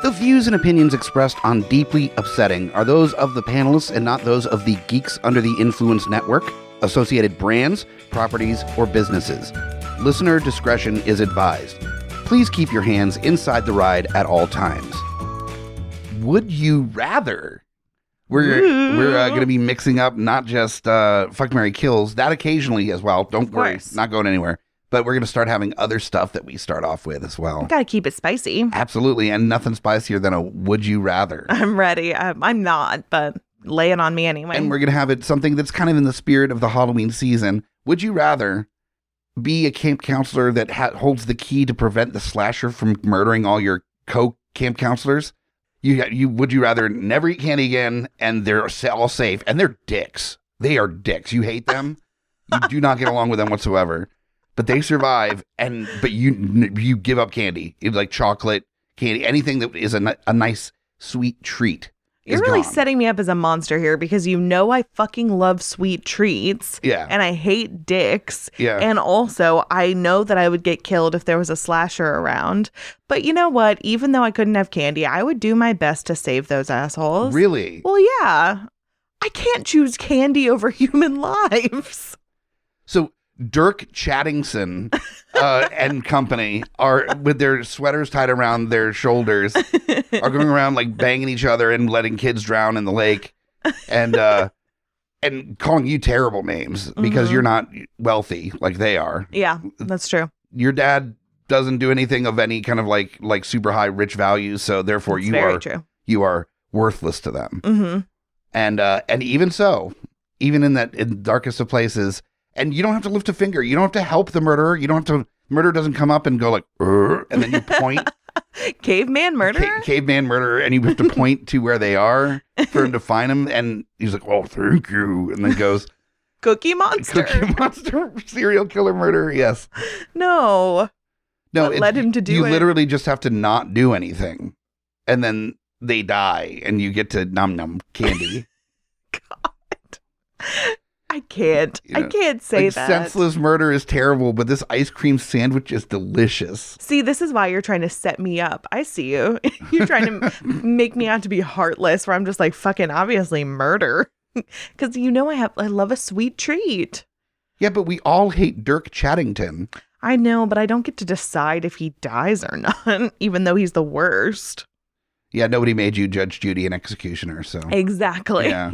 The views and opinions expressed on Deeply Upsetting are those of the panelists and not those of the Geeks Under the Influence Network, associated brands, properties, or businesses. Listener discretion is advised. Please keep your hands inside the ride at all times. Would you rather? We're going to be mixing up not just Fuck, Marry, Kills, that occasionally as well. Don't worry, not going anywhere. But we're going to start having other stuff that we start off with as well. Got to keep it spicy. Absolutely. And nothing spicier than a would you rather. I'm ready. I'm not, but lay it on me anyway. And we're going to have it something that's kind of in the spirit of the Halloween season. Would you rather be a camp counselor that holds the key to prevent the slasher from murdering all your co-camp counselors? Would you rather never eat candy again and they're all safe and they're dicks? They are dicks. You hate them. You do not get along with them whatsoever. But they survive, but you give up candy, like chocolate, candy, anything that is a nice, sweet treat. You're really setting me up as a monster here because you know I fucking love sweet treats. Yeah. And I hate dicks. Yeah. And also, I know that I would get killed if there was a slasher around. But you know what? Even though I couldn't have candy, I would do my best to save those assholes. Really? Well, yeah. I can't choose candy over human lives. So Dirk Chattingson and company are with their sweaters tied around their shoulders are going around like banging each other and letting kids drown in the lake and calling you terrible names because you're not wealthy like they are. Yeah, that's true. Your dad doesn't do anything of any kind of like super high rich values, so therefore you are worthless to them. Mm-hmm. And even so, even in the darkest of places. And you don't have to lift a finger. You don't have to help the murderer. Murderer doesn't come up and go like, and then you point. Caveman murderer? Caveman murderer. And you have to point to where they are for him to find them. And he's like, oh, thank you. And then goes, Cookie Monster. Cookie Monster, serial killer murderer. Yes. No. Led him to do it. You literally just have to not do anything. And then they die and you get to nom candy. God. I can't. I can't say that. Senseless murder is terrible, but this ice cream sandwich is delicious. See, this is why you're trying to set me up. I see you. You're trying to make me out to be heartless, where I'm just like, fucking obviously murder. Because I love a sweet treat. Yeah, but we all hate Dirk Chattington. I know, but I don't get to decide if he dies or not, even though he's the worst. Yeah, nobody made you Judge Judy and executioner, so. Exactly. Yeah.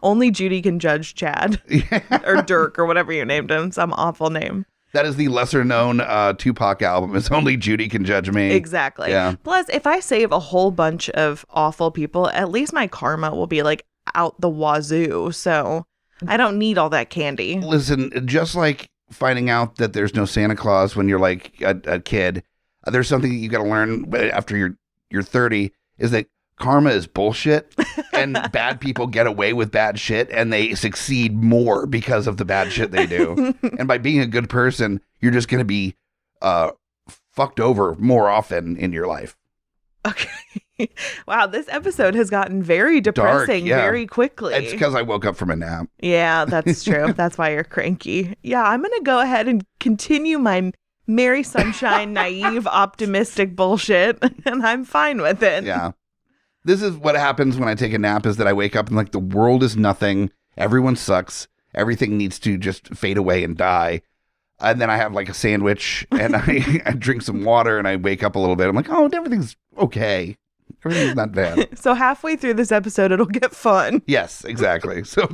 Only Judy can judge Chad. Yeah. Or Dirk or whatever you named him. Some awful name. That is the lesser known Tupac album. It's Only Judy Can Judge Me. Exactly. Yeah. Plus, if I save a whole bunch of awful people, at least my karma will be like out the wazoo. So I don't need all that candy. Listen, just like finding out that there's no Santa Claus when you're like a kid, there's something that you got to learn after you're 30 is that karma is bullshit and bad people get away with bad shit and they succeed more because of the bad shit they do. And by being a good person, you're just going to be fucked over more often in your life. Okay. Wow, this episode has gotten very depressing very quickly. It's because I woke up from a nap. Yeah, that's true. That's why you're cranky. Yeah, I'm going to go ahead and continue my Merry Sunshine, naive, optimistic bullshit, and I'm fine with it. Yeah. This is what happens when I take a nap, is that I wake up and like the world is nothing. Everyone sucks. Everything needs to just fade away and die. And then I have like a sandwich and I drink some water and I wake up a little bit. I'm like, oh, everything's okay. Everything's not bad. So halfway through this episode, it'll get fun. Yes, exactly. So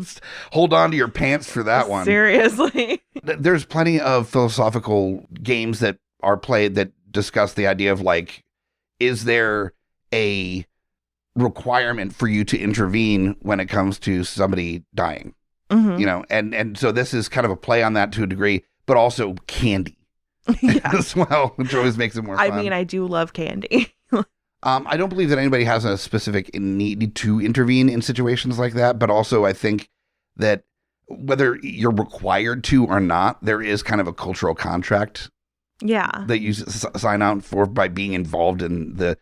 hold on to your pants for that one. Seriously. There's plenty of philosophical games that are played that discuss the idea of like, is there a requirement for you to intervene when it comes to somebody dying? Mm-hmm. You know, and so this is kind of a play on that to a degree, but also candy as well, which always makes it more fun. I mean, I do love candy. I don't believe that anybody has a specific need to intervene in situations like that, but also I think that whether you're required to or not, there is kind of a cultural contract that you sign out for by being involved in the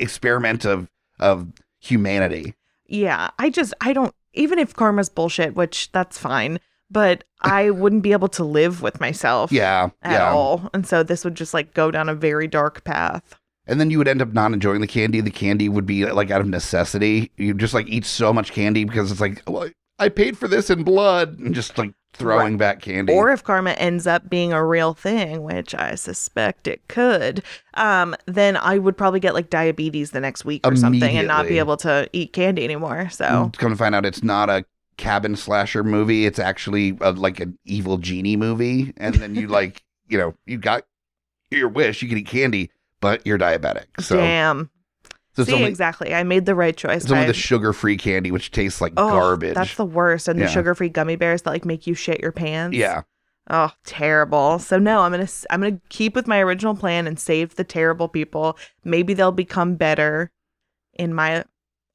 experiment of humanity. Yeah, I don't, even if karma's bullshit, which that's fine, but I wouldn't be able to live with myself at all. And so this would just like go down a very dark path. And then you would end up not enjoying the candy. The candy would be like out of necessity. You just like eat so much candy because it's like, well, I paid for this in blood, and just like throwing back candy. Or if karma ends up being a real thing, which I suspect it could, then I would probably get like diabetes the next week or something and not be able to eat candy anymore. So come to find out, it's not a cabin slasher movie. It's actually like an evil genie movie. And then you like, you got your wish. You can eat candy, but you're diabetic. So. Damn. So see, exactly. I made the right choice. It's only the sugar-free candy, which tastes like garbage. That's the worst. And the sugar-free gummy bears that like make you shit your pants. Yeah. Oh, terrible. So no, I'm gonna keep with my original plan and save the terrible people. Maybe they'll become better in my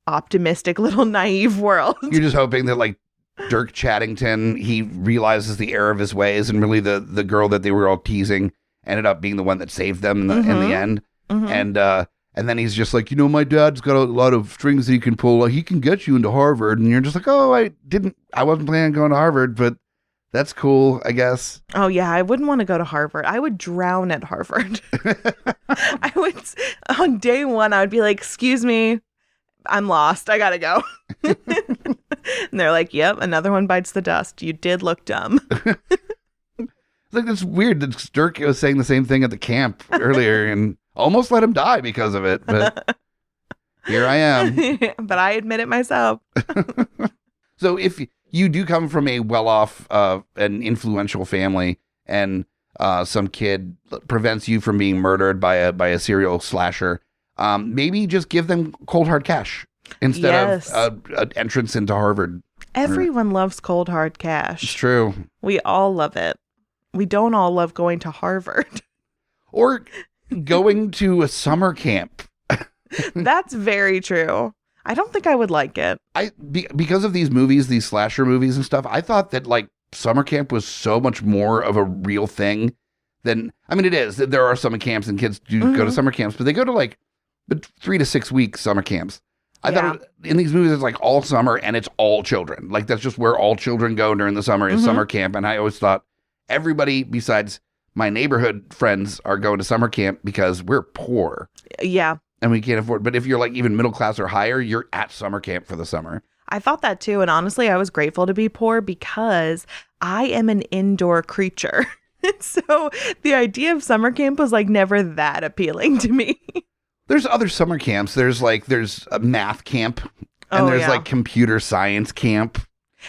optimistic little naive world. You're just hoping that like Dirk Chattington, he realizes the error of his ways, and really the girl that they were all teasing ended up being the one that saved them in the end. Mm-hmm. And then he's just like, my dad's got a lot of strings that he can pull. Like, he can get you into Harvard. And you're just like, oh, I wasn't planning on going to Harvard, but that's cool, I guess. Oh, yeah. I wouldn't want to go to Harvard. I would drown at Harvard. On day one, I would be like, excuse me, I'm lost. I got to go. And they're like, yep, another one bites the dust. You did look dumb. It's like, that's weird that Dirk was saying the same thing at the camp earlier, and almost let him die because of it, but here I am. But I admit it myself. So if you do come from a well-off and influential family, and some kid prevents you from being murdered by a serial slasher, maybe just give them cold hard cash instead of an entrance into Harvard. Everyone loves cold hard cash. It's true. We all love it. We don't all love going to Harvard. Or going to a summer camp. That's very true. I don't think I would like it. Because of these movies, these slasher movies and stuff, I thought that like summer camp was so much more of a real thing than, I mean, it is. There are summer camps and kids do go to summer camps, but they go to like 3 to 6 week summer camps. I thought in these movies, it's like all summer and it's all children. Like that's just where all children go during the summer is summer camp. And I always thought everybody besides my neighborhood friends are going to summer camp because we're poor. Yeah. And we can't afford. But if you're like even middle class or higher, you're at summer camp for the summer. I thought that too. And honestly, I was grateful to be poor because I am an indoor creature. So the idea of summer camp was like never that appealing to me. There's other summer camps. There's a math camp and there's like computer science camp.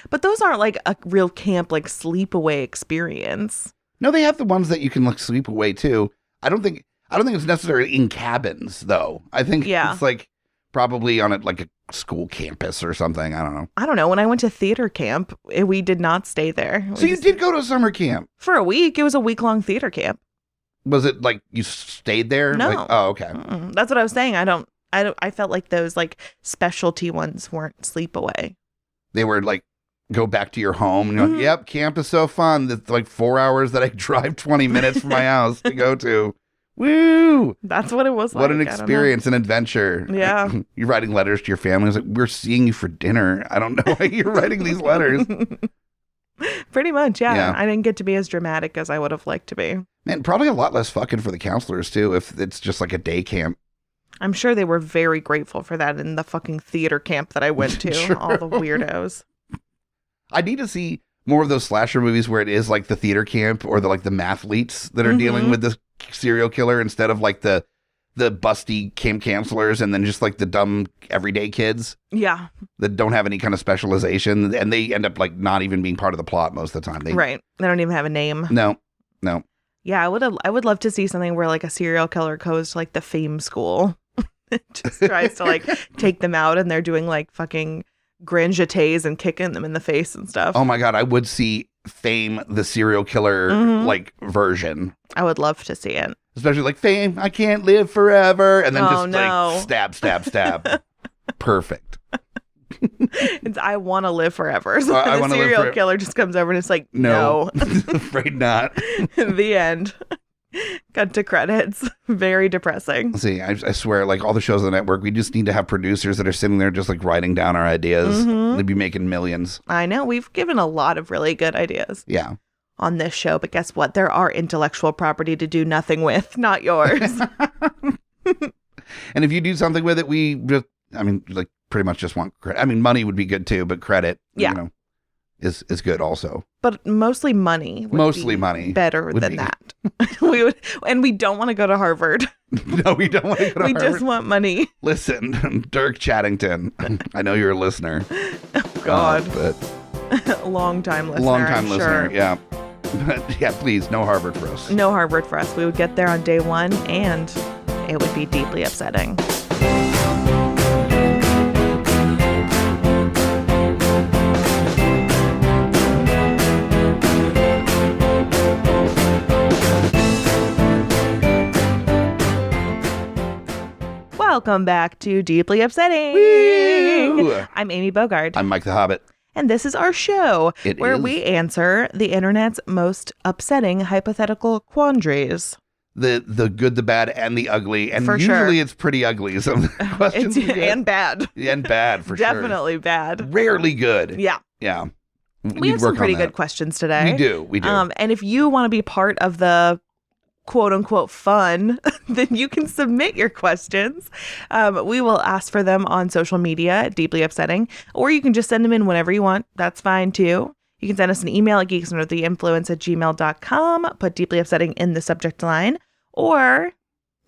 But those aren't like a real camp, like sleepaway experience. No, they have the ones that you can like sleep away too. I don't think it's necessarily in cabins though. I think it's like probably on like a school campus or something. I don't know. When I went to theater camp, we did not stay there. So you did go to a summer camp? For a week. It was a week-long theater camp. Was it like you stayed there? No. Like, oh, okay. That's what I was saying. I felt like those like specialty ones weren't sleepaway. They were like, go back to your home and you're like, yep, camp is so fun. That's like 4 hours that I drive 20 minutes from my house to go to. Woo! That's what it was like. What an experience, an adventure. Yeah. You're writing letters to your family. It's like, we're seeing you for dinner. I don't know why you're writing these letters. Pretty much, yeah. I didn't get to be as dramatic as I would have liked to be. Man, probably a lot less fucking for the counselors too if it's just like a day camp. I'm sure they were very grateful for that in the fucking theater camp that I went to. True. All the weirdos. I need to see more of those slasher movies where it is like the theater camp or the mathletes that are dealing with this serial killer instead of like the busty camp counselors and then just like the dumb everyday kids. Yeah. That don't have any kind of specialization and they end up like not even being part of the plot most of the time. Right. They don't even have a name. No. Yeah, I would love to see something where like a serial killer goes to like the fame school. Just tries to like take them out and they're doing like fucking grand jetés and kicking them in the face and stuff. Oh my God, I would see Fame, the serial killer like version. I would love to see it. Especially like Fame, I can't live forever. And then like stab. Perfect. I want to live forever. So the serial killer just comes over and it's like, no. Afraid not. The end. Cut to credits. Very depressing. See, I swear, like all the shows on the network, we just need to have producers that are sitting there just like writing down our ideas. They'd be making millions. I know. We've given a lot of really good ideas. Yeah. On this show, but guess what? There are intellectual property to do nothing with, not yours. And if you do something with it, we just, like pretty much just want credit. Money would be good too, but credit, is good also. But mostly money. Money. Better than that. We don't want to go to Harvard. No, we don't want to go to Harvard. We just want money. Listen, Dirk Chattington. I know you're a listener. Oh, God. But Long-time listener. Long-time listener, sure. yeah. But yeah, please, no Harvard for us. No Harvard for us. We would get there on day one, and it would be deeply upsetting. Welcome back to Deeply Upsetting. Woo! I'm Amy Bogarde. I'm Mike the Hobbit. And this is our show where we answer the internet's most upsetting hypothetical quandaries. The good, the bad, and the ugly. And for usually sure. It's pretty ugly. Some of the questions and bad. And bad, for sure. Definitely bad. Rarely good. Yeah. Yeah. We have some pretty good questions today. We do. And if you want to be part of the quote unquote fun, then you can submit your questions. We will ask for them on social media at Deeply Upsetting, or you can just send them in whenever you want. That's fine too. You can send us an email at geeksundertheinfluence@gmail.com, put Deeply Upsetting in the subject line, or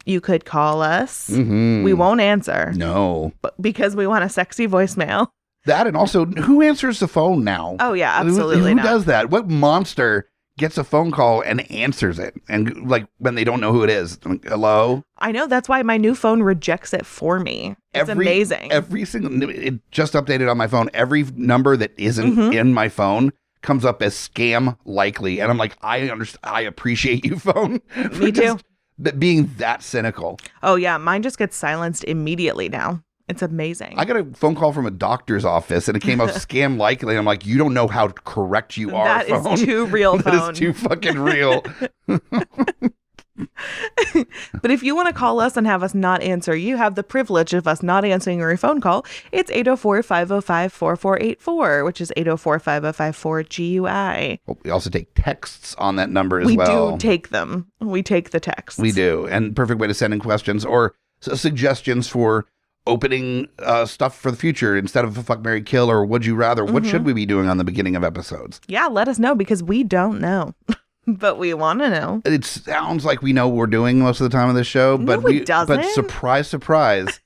you could call us. Mm-hmm. We won't answer. No. Because we want a sexy voicemail. That, and also, who answers the phone now? Oh, yeah, absolutely. Who does that? What monster gets a phone call and answers it, and like when they don't know who it is? Like, hello? I know, that's why my new phone rejects it for me. It's amazing. Every single, it just updated on my phone. Every number that isn't in my phone comes up as scam likely, and I'm like, I appreciate you, phone. Me too. Being that cynical. Oh yeah, mine just gets silenced immediately now. It's amazing. I got a phone call from a doctor's office, and it came up scam likely. And I'm like, you don't know how correct you are. That phone. Is too real. That phone. Is too fucking real. But if you want to call us and have us not answer, you have the privilege of us not answering your phone call. It's 804-505-4484, which is 804-5054-GUI. We also take texts on that number as well. We do take them. We take the texts. We do. And perfect way to send in questions or suggestions for opening stuff for the future instead of a fuck, marry, kill or would you rather. What should we be doing on the beginning of episodes? Yeah, let us know because we don't know. But we want to know. It sounds like we know what we're doing most of the time on this show, but it doesn't. But surprise, surprise,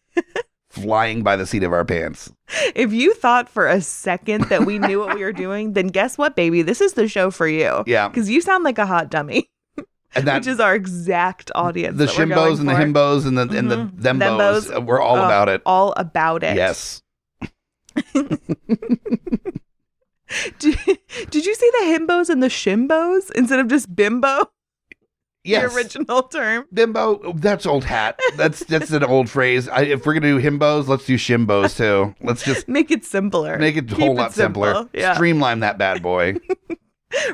flying by the seat of our pants. If you thought for a second that we knew what we were doing, then guess what, baby? This is the show for you. Yeah. Because you sound like a hot dummy. And which is our exact audience. The shimbos and the himbos and the thembos. We're all about it. All about it. Yes. Did you say the himbos and the shimbos instead of just bimbo? Yes. The original term. Bimbo, that's old hat. That's an old phrase. If we're going to do himbos, let's do shimbos too. Let's just make it simpler. Make it a whole lot simpler. Yeah. Streamline that bad boy.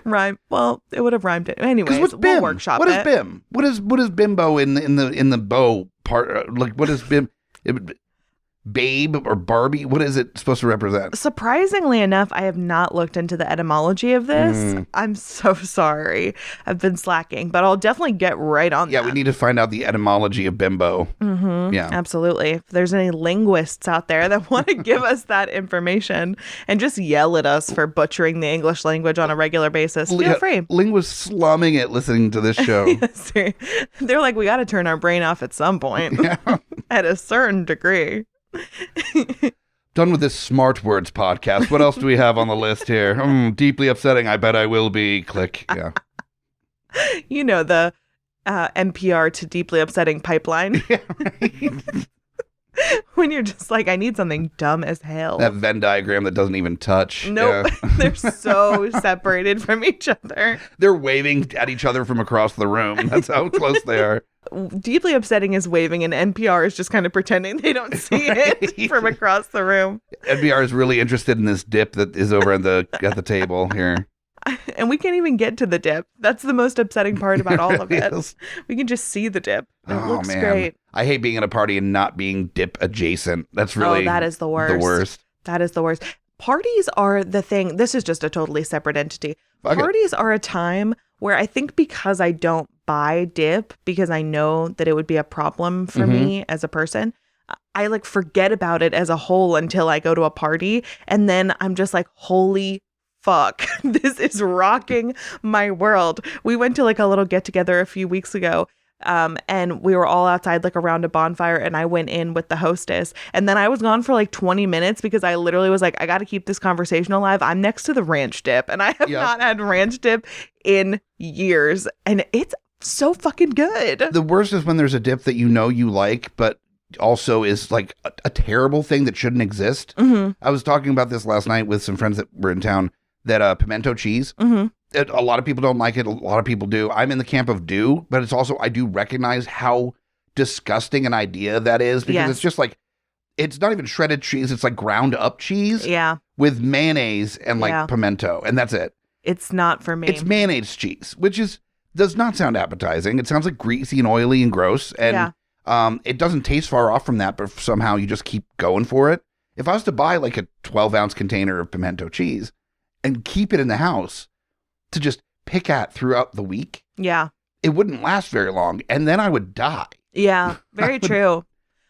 Rhyme. Well, it would have rhymed it. Anyways, what's bim? We'll workshop what is bim? What is bimbo in the bow part? Like, what is bim? Babe or Barbie? What is it supposed to represent? Surprisingly enough, I have not looked into the etymology of this. I'm so sorry. I've been slacking, but I'll definitely get right on that. Yeah, we need to find out the etymology of bimbo. Yeah, absolutely. If there's any linguists out there that want to give us that information and just yell at us for butchering the English language on a regular basis, feel free. Linguists slumming it listening to this show. Yes, they're like, we got to turn our brain off at some point. Yeah. At a certain degree. Done with this smart words podcast. What else do we have on the list here? Deeply upsetting. I bet I will be. Click. Yeah. You know, the NPR to deeply upsetting pipeline. Yeah, right. When you're just like, I need something dumb as hell. That Venn diagram that doesn't even touch. Nope. Yeah. They're so separated from each other. They're waving at each other from across the room. That's how close they are. Deeply upsetting is waving, and NPR is just kind of pretending they don't see it from across the room. NPR is really interested in this dip that is over at the table here. And we can't even get to the dip. That's the most upsetting part about all of it. Yes. We can just see the dip. It looks great. I hate being at a party and not being dip adjacent. That's really that is the worst. The worst. That is the worst. Parties are the thing. This is just a totally separate entity. Parties are a time where I think because I don't buy dip because I know that it would be a problem for Mm-hmm. me as a person, I like forget about it as a whole until I go to a party. And then I'm just like, holy fuck, this is rocking my world. We went to like a little get together a few weeks ago. And we were all outside like around a bonfire, and I went in with the hostess, and then I was gone for like 20 minutes because I literally was like, I got to keep this conversation alive. I'm next to the ranch dip, and I have Yep. not had ranch dip in years, and it's so fucking good. The worst is when there's a dip that you know you like, but also is like a terrible thing that shouldn't exist. Mm-hmm. I was talking about this last night with some friends that were in town, that pimento cheese. Mm-hmm. A lot of people don't like it. A lot of people do. I'm in the camp of do, but it's also, I do recognize how disgusting an idea that is, because Yes. it's just like, it's not even shredded cheese. It's like ground up cheese Yeah, with mayonnaise and like Yeah. pimento, and that's it. it's not for me. It's mayonnaise cheese, which does not sound appetizing. It sounds like greasy and oily and gross. And it doesn't taste far off from that, but somehow you just keep going for it. If I was to buy like a 12-ounce container of pimento cheese and keep it in the house to just pick at throughout the week, Yeah. it wouldn't last very long. And then I would die, Yeah. Very true.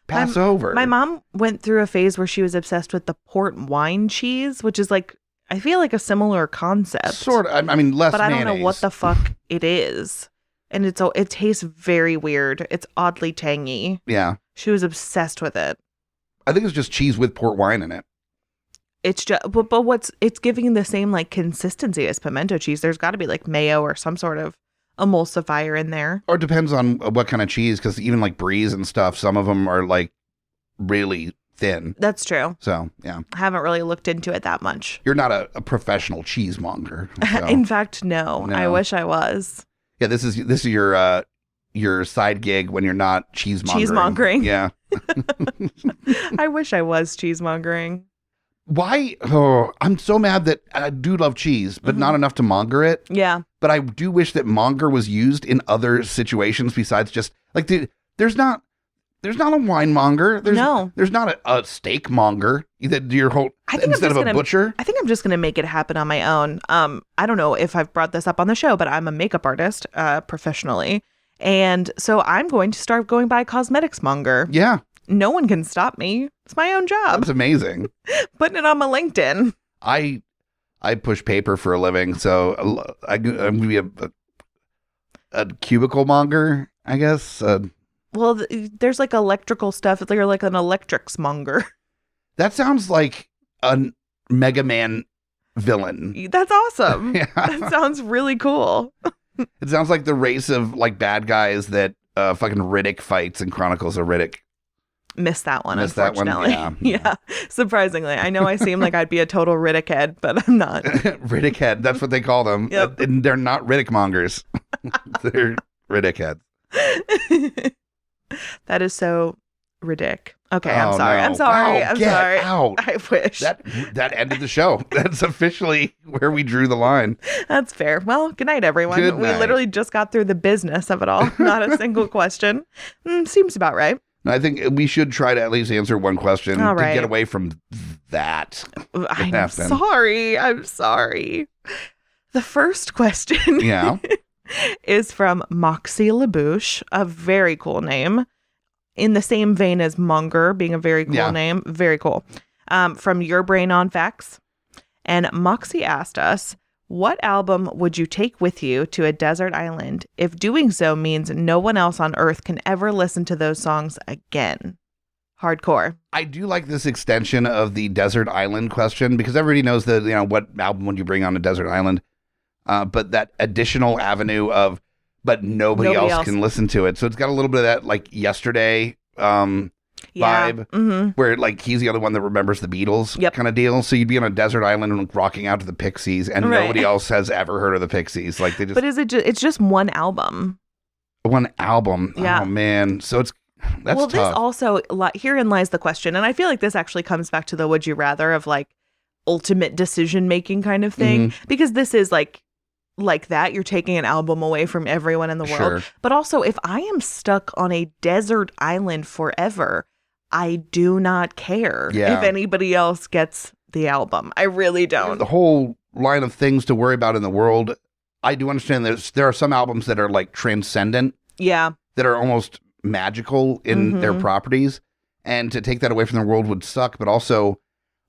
pass over. My mom went through a phase where she was obsessed with the port wine cheese, which is like, I feel like a similar concept. Sort of. I mean, less But I don't mayonnaise. know what the fuck it is. And it tastes very weird. It's oddly tangy. Yeah. She was obsessed with it. I think it's just cheese with port wine in it. It's just, but it's giving the same like consistency as pimento cheese. There's got to be like mayo or some sort of emulsifier in there. Or it depends on what kind of cheese, because even like bries and stuff, some of them are like really thin. That's true. So, yeah. I haven't really looked into it that much. You're not a professional cheesemonger. So. In fact, no. I No. wish I was. Yeah, this is your side gig when you're not cheesemongering. Cheesemongering. Yeah. I wish I was cheesemongering. Why? Oh, I'm so mad that I do love cheese, but not enough to monger it. Yeah. But I do wish that monger was used in other situations besides just like there's not a wine monger. There's not a steak monger. Your whole instead of a butcher. I think I'm just gonna make it happen on my own. I don't know if I've brought this up on the show, but I'm a makeup artist, professionally, and so I'm going to start going by cosmetics monger. Yeah, No one can stop me. It's my own job. that's amazing. Putting it on my LinkedIn. I push paper for a living, so I'm gonna be a cubicle monger, I guess. Well, there's like electrical stuff. You're like an electrics monger. That sounds like a Mega Man villain. That's awesome. Yeah. That sounds really cool. It sounds like the race of like bad guys that fucking Riddick fights in Chronicles of Riddick. Missed that one, Missed that one? unfortunately. Yeah. Surprisingly. I know I seem like I'd be a total Riddick head, but I'm not. Riddick head, that's what they call them. Yep. And they're not Riddick mongers. They're Riddick heads. That is so ridiculous. Okay, Oh, I'm sorry. no. I'm sorry. Wow, I'm get sorry. out. I wish. That ended the show. That's officially where we drew the line. That's fair. Well, good night, everyone. Good We night. literally just got through the business of it all. Not a single question. Seems about right. I think we should try to at least answer one question All to right. get away from that. I'm happened. sorry. I'm sorry. The first question Yeah. is from Moxie LaBouche, a very cool name. In the same vein as Monger, being a very cool Yeah. name. Very cool. From Your Brain on Facts. And Moxie asked us, what album would you take with you to a desert island if doing so means no one else on Earth can ever listen to those songs again? Hardcore. I do like this extension of the desert island question, because everybody knows that, what album would you bring on a desert island? But that additional avenue of, but nobody else can listen to it. So it's got a little bit of that like Yesterday vibe, Mm-hmm. where like he's the only one that remembers the Beatles Yep. kind of deal. So you'd be on a desert island and rocking out to the Pixies, and Right. nobody else has ever heard of the Pixies. Like they just But is it it's just one album? one album. Yeah. Oh man, so that's well, tough. this also, herein lies the question. And I feel like this actually comes back to the would you rather of like ultimate decision making kind of thing. Mm-hmm. Because this is like that. You're taking an album away from everyone in the world. Sure. But also, if I am stuck on a desert island forever, I do not care Yeah. if anybody else gets the album. I really don't. The whole line of things to worry about in the world, I do understand there are some albums that are like transcendent, Yeah. that are almost magical in their Mhm. properties, and to take that away from the world would suck. But also,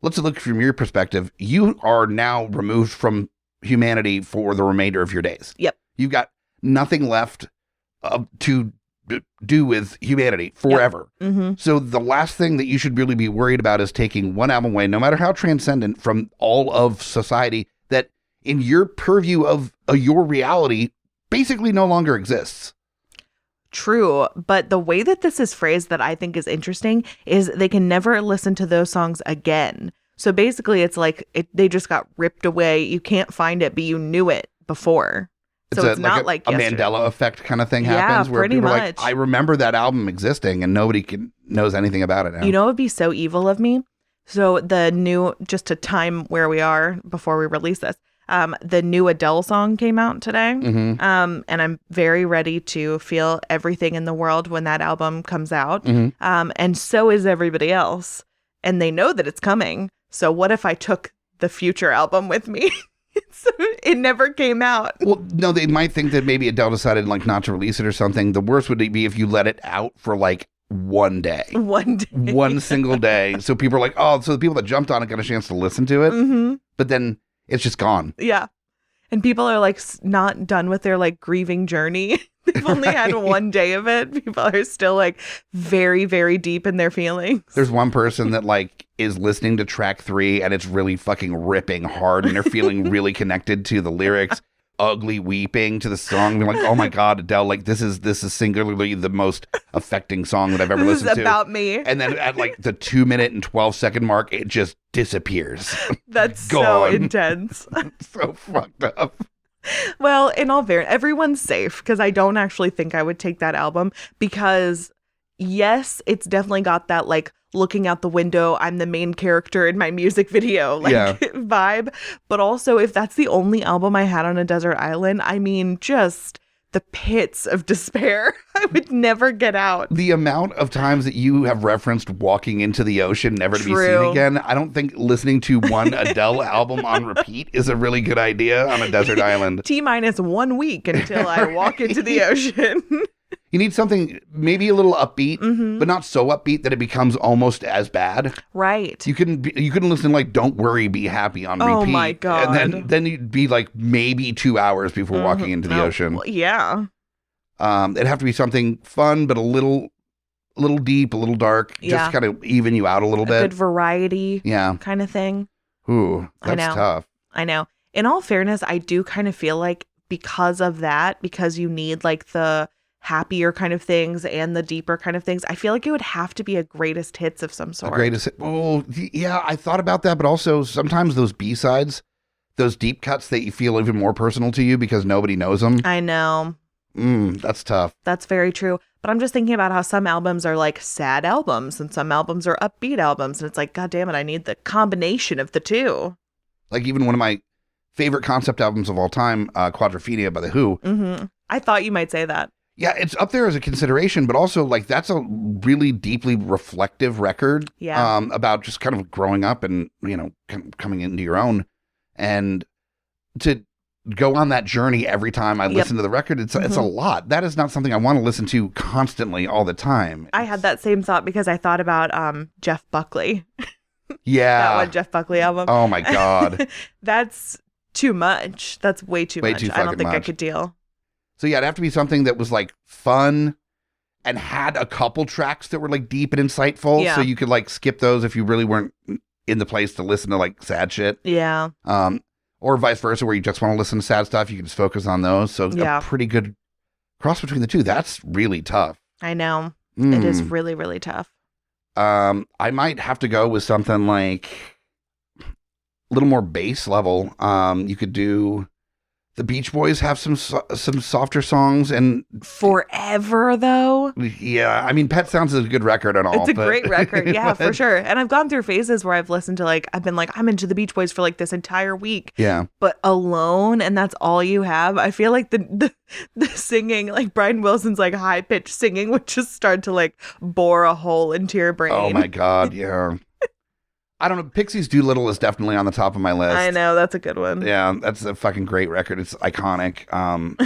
let's look from your perspective. You are now removed from humanity for the remainder of your days. Yep. You've got nothing left to do with humanity forever. Yep. Mm-hmm. So the last thing that you should really be worried about is taking one album away, no matter how transcendent, from all of society that in your purview of your reality basically no longer exists. True, but the way that this is phrased that I think is interesting is they can never listen to those songs again. So basically it's like they just got ripped away. You can't find it, but you knew it before. So it's not like a yesterday. Mandela effect kind of thing Yeah, happens where pretty people are much. like, I remember that album existing and nobody knows anything about it now. You know, it would be so evil of me. So the new, just to time where we are before we release this, the new Adele song came out today. Mm-hmm. And I'm very ready to feel everything in the world when that album comes out. Mm-hmm. And so is everybody else. And they know that it's coming. So what if I took the future album with me? So it never came out. Well, no, they might think that maybe Adele decided like not to release it or something. The worst would be if you let it out for like one day. One single day. So people are like, oh, so the people that jumped on it got a chance to listen to it. Mm-hmm. But then it's just gone. Yeah. And people are like not done with their like grieving journey. They've only had one day of it. People are still like very, very deep in their feelings. There's one person that like is listening to track 3 and it's really fucking ripping hard and they're feeling really connected to the lyrics, ugly weeping to the song. They're like, oh my God, Adele, like this is singularly the most affecting song that I've ever listened to. This is about me. And then at like the 2-minute and 12-second mark, it just disappears. That's so intense. So fucked up. Well, in all fairness, everyone's safe because I don't actually think I would take that album because, yes, it's definitely got that like looking out the window, I'm the main character in my music video like vibe. But also, if that's the only album I had on a desert island, I mean, just the pits of despair. I would never get out. The amount of times that you have referenced walking into the ocean, never to be seen again, I don't think listening to one Adele album on repeat is a really good idea on a desert island. T-minus 1 week until I walk into the ocean. You need something maybe a little upbeat, but not so upbeat that it becomes almost as bad. Right. You can listen to like "Don't Worry, Be Happy" on repeat. Oh my God. And then you'd be like maybe 2 hours before walking into the ocean. Well, yeah. It'd have to be something fun, but a little deep, a little dark, just to kind of even you out a little bit. Good variety. Yeah. Kind of thing. Ooh, that's tough. I know. In all fairness, I do kind of feel like because of that, because you need like the happier kind of things and the deeper kind of things, I feel like it would have to be a greatest hits of some sort. Oh, yeah, I thought about that, but also sometimes those B-sides, those deep cuts that you feel even more personal to you because nobody knows them. I know. That's tough. That's very true. But I'm just thinking about how some albums are like sad albums and some albums are upbeat albums. And it's like, God damn it, I need the combination of the two. Like even one of my favorite concept albums of all time, Quadrophenia by The Who. Mm-hmm. I thought you might say that. Yeah, it's up there as a consideration, but also like that's a really deeply reflective record about just kind of growing up and, you know, coming into your own. And to go on that journey every time I listen to the record, it's a lot. That is not something I want to listen to constantly all the time. I had that same thought because I thought about Jeff Buckley. Yeah. That one Jeff Buckley album. Oh my God. That's too much. That's way too much. I don't think I could deal. So yeah, it'd have to be something that was like fun and had a couple tracks that were like deep and insightful. Yeah. So you could like skip those if you really weren't in the place to listen to like sad shit. Yeah. Or vice versa, where you just want to listen to sad stuff. You can just focus on those. So a pretty good cross between the two. That's really tough. I know. It is really, really tough. I might have to go with something like a little more bass level. You could do the Beach Boys have some softer songs and Forever though. Yeah, I mean Pet Sounds is a good record and all. It's a great record, yeah, for sure. And I've gone through phases where I've listened to I've been like, I'm into the Beach Boys for like this entire week. Yeah. But alone, and that's all you have. I feel like the singing, like Brian Wilson's like high pitched singing would just start to like bore a hole into your brain. Oh my God, yeah. I don't know. Pixies Doolittle is definitely on the top of my list. I know, that's a good one. Yeah, that's a fucking great record. It's iconic. I'm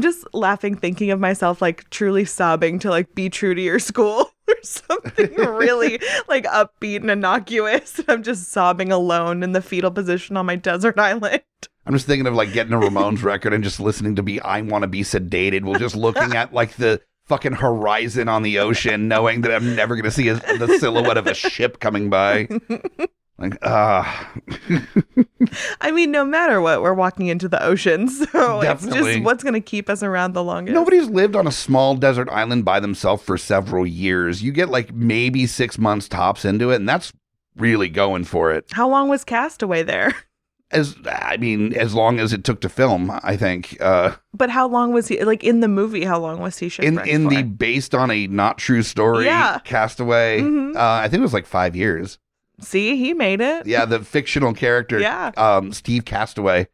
just laughing thinking of myself like truly sobbing to like Be True to Your School or something really like upbeat and innocuous. I'm just sobbing alone in the fetal position on my desert island. I'm just thinking of like getting a Ramones record and just listening to I Wanna Be Sedated while just looking at like the fucking horizon on the ocean, knowing that I'm never going to see the silhouette of a ship coming by. Like, I mean, no matter what, we're walking into the ocean, so Definitely. It's just what's going to keep us around the longest. Nobody's lived on a small desert island by themselves for several years. You get like maybe 6 months tops into it, and that's really going for it. How long was Castaway there? As long as it took to film, I think. But how long was he, like in the movie, how long was he shipwrecked in for? the based on a not true story, Castaway, I think it was like 5 years. See, he made it. Yeah, the fictional character, Steve Castaway,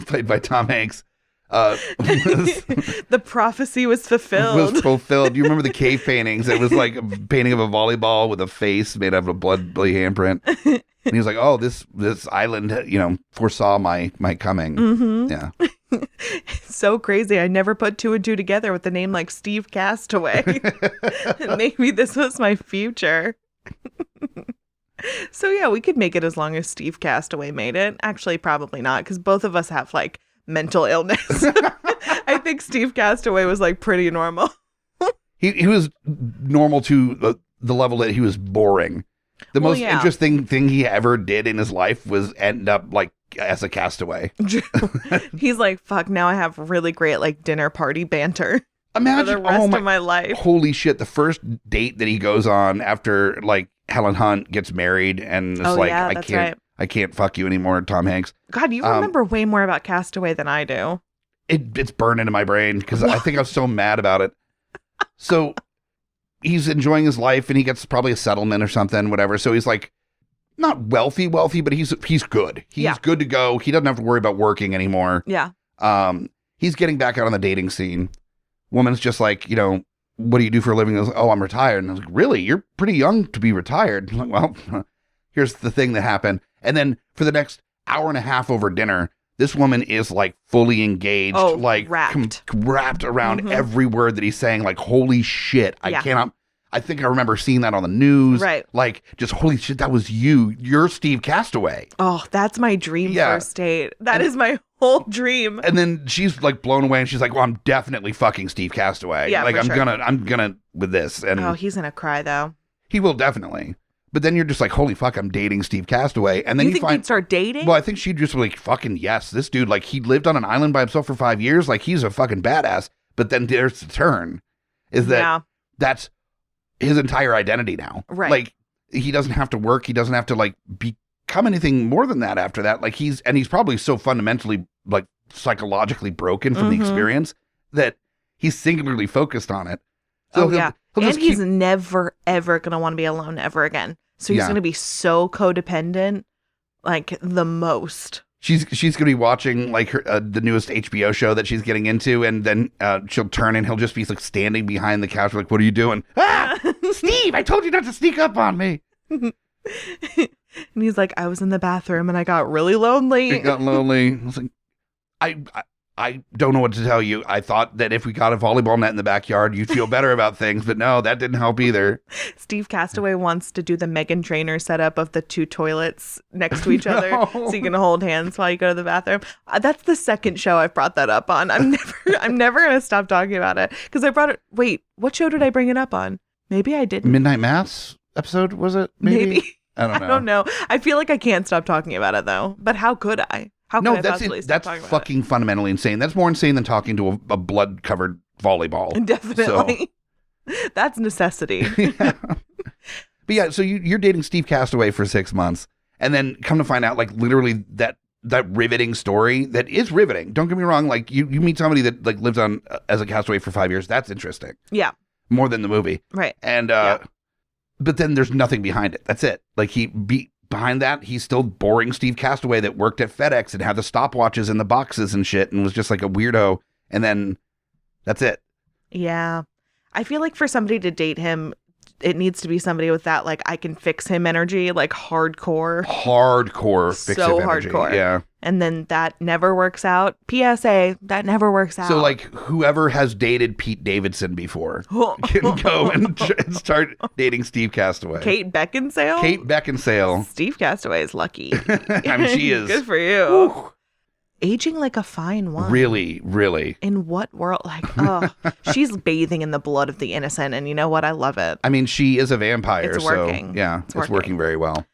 played by Tom Hanks. The prophecy was fulfilled. You remember the cave paintings? It was like a painting of a volleyball with a face made out of a bloody handprint. And he was like, "Oh, this island, foresaw my coming." Mm-hmm. Yeah, so crazy. I never put two and two together with the name like Steve Castaway. Maybe this was my future. So yeah, we could make it as long as Steve Castaway made it. Actually, probably not, because both of us have like mental illness. I think Steve Castaway was like pretty normal. He was normal to the level that he was boring. The most interesting thing he ever did in his life was end up like as a castaway. He's like, fuck, now I have really great like dinner party banter. Imagine for the rest of my life. Holy shit, the first date that he goes on after like Helen Hunt gets married and it's I can't fuck you anymore, Tom Hanks. God, you remember way more about Castaway than I do. It's burned into my brain because I think I was so mad about it. So he's enjoying his life and he gets probably a settlement or something, whatever. So he's like not wealthy, but he's good. He's good to go. He doesn't have to worry about working anymore. Yeah. He's getting back out on the dating scene. Woman's just like, what do you do for a living? I was like, oh, I'm retired. And I was like, really? You're pretty young to be retired. I'm like, well, here's the thing that happened. And then for the next hour and a half over dinner, this woman is like fully engaged, like wrapped around every word that he's saying. Like, holy shit. I think I remember seeing that on the news. Right. Like, just holy shit, that was you. You're Steve Castaway. Oh, that's my dream first date. That is my whole dream. And then she's like blown away and she's like, well, I'm definitely fucking Steve Castaway. Yeah, like, I'm gonna with this. And he's gonna cry though. He will definitely. But then you're just like, holy fuck, I'm dating Steve Castaway. And then you think they'd start dating? Well, I think she'd just be like, fucking yes. This dude, like, he lived on an island by himself for 5 years. Like, he's a fucking badass. But then there's the turn. Is that that's his entire identity now. Right. Like, he doesn't have to work. He doesn't have to, like, become anything more than that after that. Like, he's probably so fundamentally, like, psychologically broken from the experience that he's singularly focused on it. So he's never, ever going to want to be alone ever again. So he's going to be so codependent, like the most. She's going to be watching like the newest HBO show that she's getting into, and then she'll turn and he'll just be like standing behind the couch, like, "What are you doing?" Ah, Steve, I told you not to sneak up on me. And he's like, "I was in the bathroom and I got really lonely." I was like, I don't know what to tell you. I thought that if we got a volleyball net in the backyard, you'd feel better about things. But no, that didn't help either. Steve Castaway wants to do the Meghan Trainor setup of the two toilets next to each other so you can hold hands while you go to the bathroom. That's the second show I've brought that up on. I'm never going to stop talking about it because I brought it. Wait, what show did I bring it up on? Maybe I didn't. Midnight Mass episode, was it? Maybe. I don't know. I feel like I can't stop talking about it though. But how could I? That's fucking fundamentally insane. That's more insane than talking to a blood-covered volleyball. Definitely. So. That's necessity. Yeah. But yeah, so you're dating Steve Castaway for 6 months, and then come to find out, like, literally that riveting story that is riveting. Don't get me wrong. Like, you meet somebody that, like, lives on as a castaway for 5 years. That's interesting. Yeah. More than the movie. Right. And, but then there's nothing behind it. That's it. Like, behind that, he's still boring Steve Castaway that worked at FedEx and had the stopwatches in the boxes and shit and was just like a weirdo. And then that's it. Yeah. I feel like for somebody to date him it needs to be somebody with that, like, I can fix him energy, like hardcore. Fix So him energy. hardcore. Yeah. And then that never works out. PSA, that never works out. So, like, whoever has dated Pete Davidson before can go and start dating Steve Castaway. Kate Beckinsale? Kate Beckinsale. Steve Castaway is lucky. I mean, she is. Good for you. Whew. Aging like a fine wine. Really, really. In what world? Like, she's bathing in the blood of the innocent. And you know what? I love it. I mean, she is a vampire. It's working. So, yeah, it's working very well.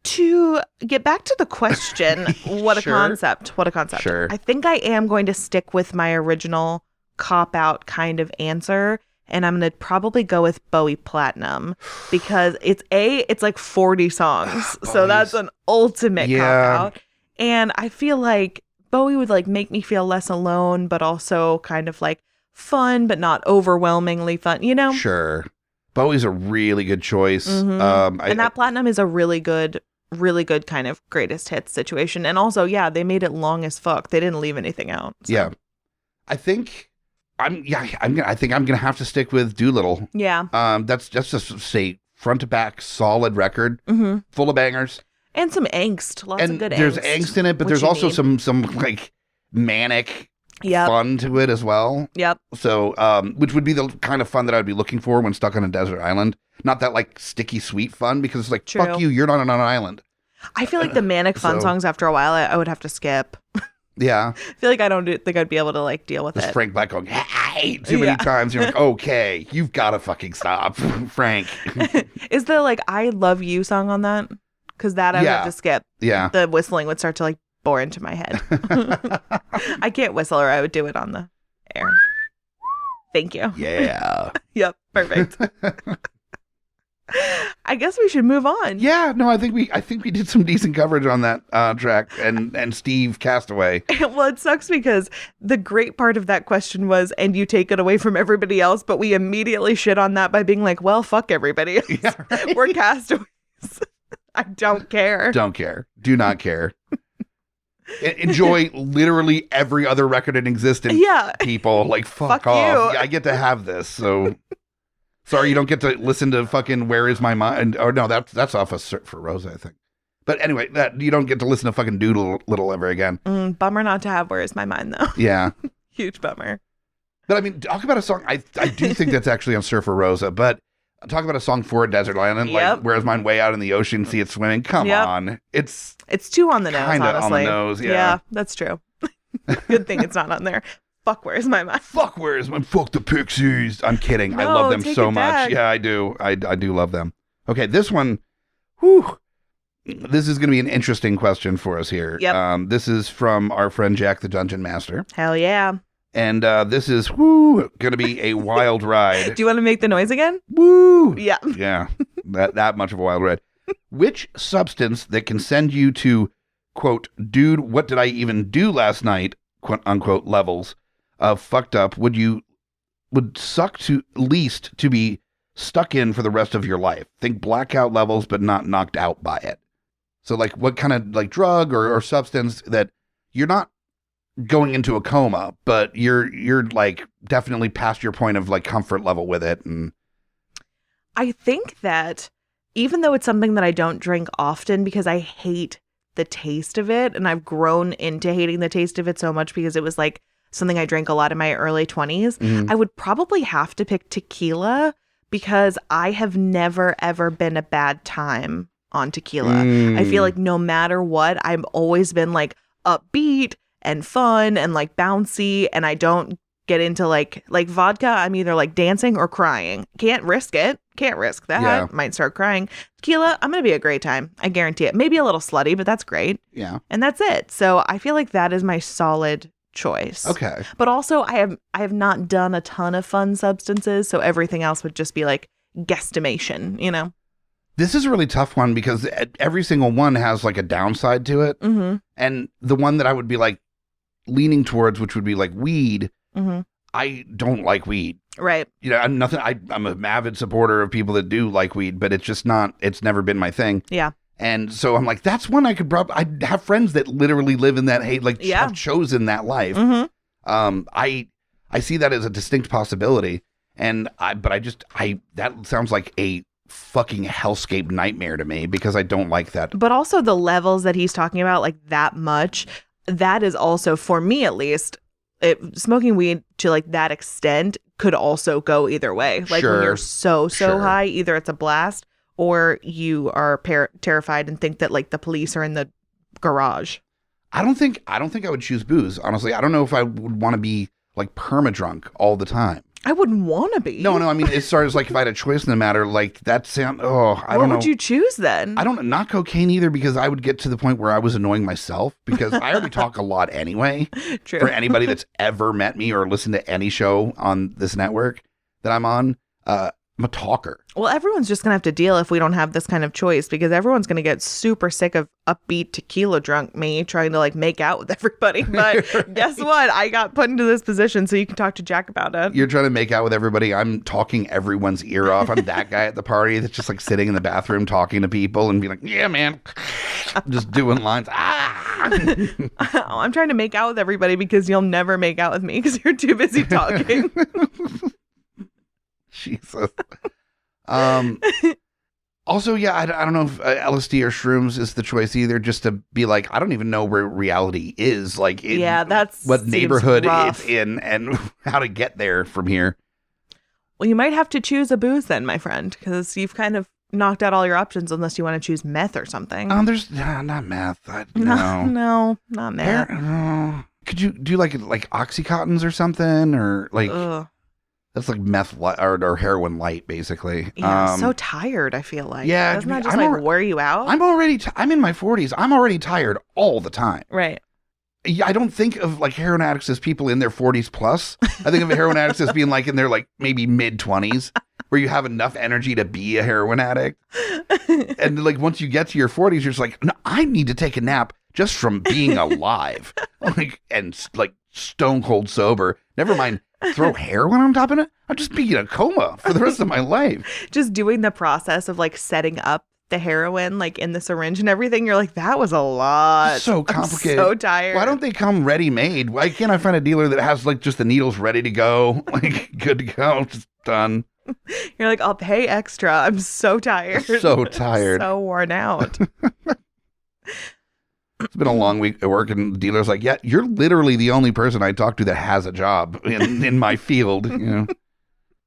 To get back to the question, what a concept. What a concept. Sure. I think I am going to stick with my original cop-out kind of answer. And I'm going to probably go with Bowie Platinum because it's like 40 songs. So that's an ultimate cop-out. And I feel like Bowie would like make me feel less alone, but also kind of like fun, but not overwhelmingly fun, you know? Sure. Bowie's a really good choice. Mm-hmm. And that Platinum is a really good kind of greatest hits situation. And also, yeah, they made it long as fuck. They didn't leave anything out. So. Yeah. I think I'm gonna have to stick with Doolittle. Yeah. That's just a front to back solid record, full of bangers. And some angst. Lots of good angst. There's angst in it, but there's also some like manic fun to it as well. Yep. So, which would be the kind of fun that I'd be looking for when stuck on a desert island. Not that like sticky sweet fun, because it's like, fuck you, you're not on an island. I feel like the manic fun songs after a while, I would have to skip. Yeah. I feel like I don't think I'd be able to like deal with it. Frank Black going, hey, too many times. You're like, okay, you've got to fucking stop, Frank. Is the like I Love You song on that? Because that I would have to skip. Yeah. The whistling would start to like bore into my head. I can't whistle or I would do it on the air. Thank you. Yeah. Yep. Perfect. I guess we should move on. Yeah, no, I think we did some decent coverage on that track and Steve Castaway. Well, it sucks because the great part of that question was, and you take it away from everybody else, but we immediately shit on that by being like, well, fuck everybody else. Yeah, right? We're castaways. I don't care. Don't care. Do not care. Enjoy literally every other record in existence. Yeah. People, like, fuck off. Yeah, I get to have this, so... Sorry, you don't get to listen to fucking Where Is My Mind? Or no, that's off of Surfer Rosa, I think. But anyway, you don't get to listen to fucking Doolittle ever again. Bummer not to have Where Is My Mind, though. Yeah. Huge bummer. But I mean, talk about a song. I do think that's actually on Surfer Rosa, but talk about a song for a desert island. Like, Where's Mine way out in the ocean, see it swimming. Come on. It's too on the nose, honestly. Kind of on the nose, yeah. Yeah, that's true. Good thing it's not on there. Fuck, Where's My Mind? Fuck, Where's My... Fuck the Pixies. I'm kidding. I love them so much. Yeah, I do. I do love them. Okay, this one... Whew. This is going to be an interesting question for us here. Yep. This is from our friend Jack the Dungeon Master. Hell yeah. And this is, going to be a wild ride. Do you want to make the noise again? Woo! Yeah. Yeah, that much of a wild ride. Which substance that can send you to, quote, dude, what did I even do last night, quote unquote, levels of fucked up would suck to least to be stuck in for the rest of your life? Think blackout levels, but not knocked out by it. So like what kind of like drug or substance that you're not going into a coma, but you're like definitely past your point of like comfort level with it. And I think that even though it's something that I don't drink often because I hate the taste of it, and I've grown into hating the taste of it so much because it was like something I drank a lot in my early 20s, I would probably have to pick tequila because I have never, ever been a bad time on tequila. I feel like no matter what, I've always been like upbeat and fun and like bouncy, and I don't get into like vodka. I'm either like dancing or crying. Can't risk it. Can't risk that. Yeah. Might start crying. Tequila, I'm going to be a great time. I guarantee it. Maybe a little slutty, but that's great. Yeah. And that's it. So I feel like that is my solid choice. Okay. But also I have not done a ton of fun substances, so everything else would just be like guesstimation, you know? This is a really tough one because every single one has like a downside to it. And the one that I would be like leaning towards, which would be like weed, I don't like weed. Right. You know, I'm an avid supporter of people that do like weed, but it's never been my thing. Yeah. And so I'm like, that's one I could I have friends that literally live in that, have chosen that life. I see that as a distinct possibility. That sounds like a fucking hellscape nightmare to me because I don't like that. But also the levels that he's talking about, like that much, that is also, for me at least, smoking weed to like that extent could also go either way. Like when you're so high, either it's a blast or you are terrified and think that like the police are in the garage. I don't think I would choose booze, honestly. I don't know if I would want to be like perma-drunk all the time. I wouldn't want to be. No, I mean, as far as like if I had a choice in the matter, like that sound, I don't know. What would you choose then? I don't, not cocaine either, because I would get to the point where I was annoying myself because I already talk a lot anyway. True. For anybody that's ever met me or listened to any show on this network that I'm on, I'm a talker. Well, everyone's just going to have to deal if we don't have this kind of choice, because everyone's going to get super sick of upbeat tequila drunk me trying to like make out with everybody. But guess what? I got put into this position so you can talk to Jack about it. You're trying to make out with everybody. I'm talking everyone's ear off. I'm that guy at the party that's just like sitting in the bathroom talking to people and being like, yeah, man. Just doing lines. I'm trying to make out with everybody because you'll never make out with me because you're too busy talking. Jesus. Also, yeah, I don't know if LSD or shrooms is the choice either, just to be like, I don't even know where reality is. Like, that's what neighborhood rough. it's in and how to get there from here. Well, you might have to choose a booze then, my friend, because you've kind of knocked out all your options unless you want to choose meth or something. There's not meth. No, not meth. Could you do like Oxycontins or something, or like? Ugh. That's like meth or heroin light, basically. Yeah, so tired, I feel like. Yeah. Doesn't that just wear you out? I'm in my 40s. I'm already tired all the time. Right. Yeah, I don't think of like heroin addicts as people in their 40s plus. I think of heroin addicts as being like in their like maybe mid 20s, where you have enough energy to be a heroin addict. And like once you get to your 40s, you're just like, no, I need to take a nap just from being alive. and stone cold sober. Never mind. Throw heroin on top of it? I'll just be in a coma for the rest of my life. Just doing the process of like setting up the heroin like in the syringe and everything. You're like, that was a lot. So complicated. I'm so tired. Why don't they come ready made? Why can't I find a dealer that has like just the needles ready to go? Like good to go. Just done. You're like, I'll pay extra. I'm so tired. So tired. So worn out. It's been a long week at work, and the dealer's like, yeah, you're literally the only person I talk to that has a job in my field. You know?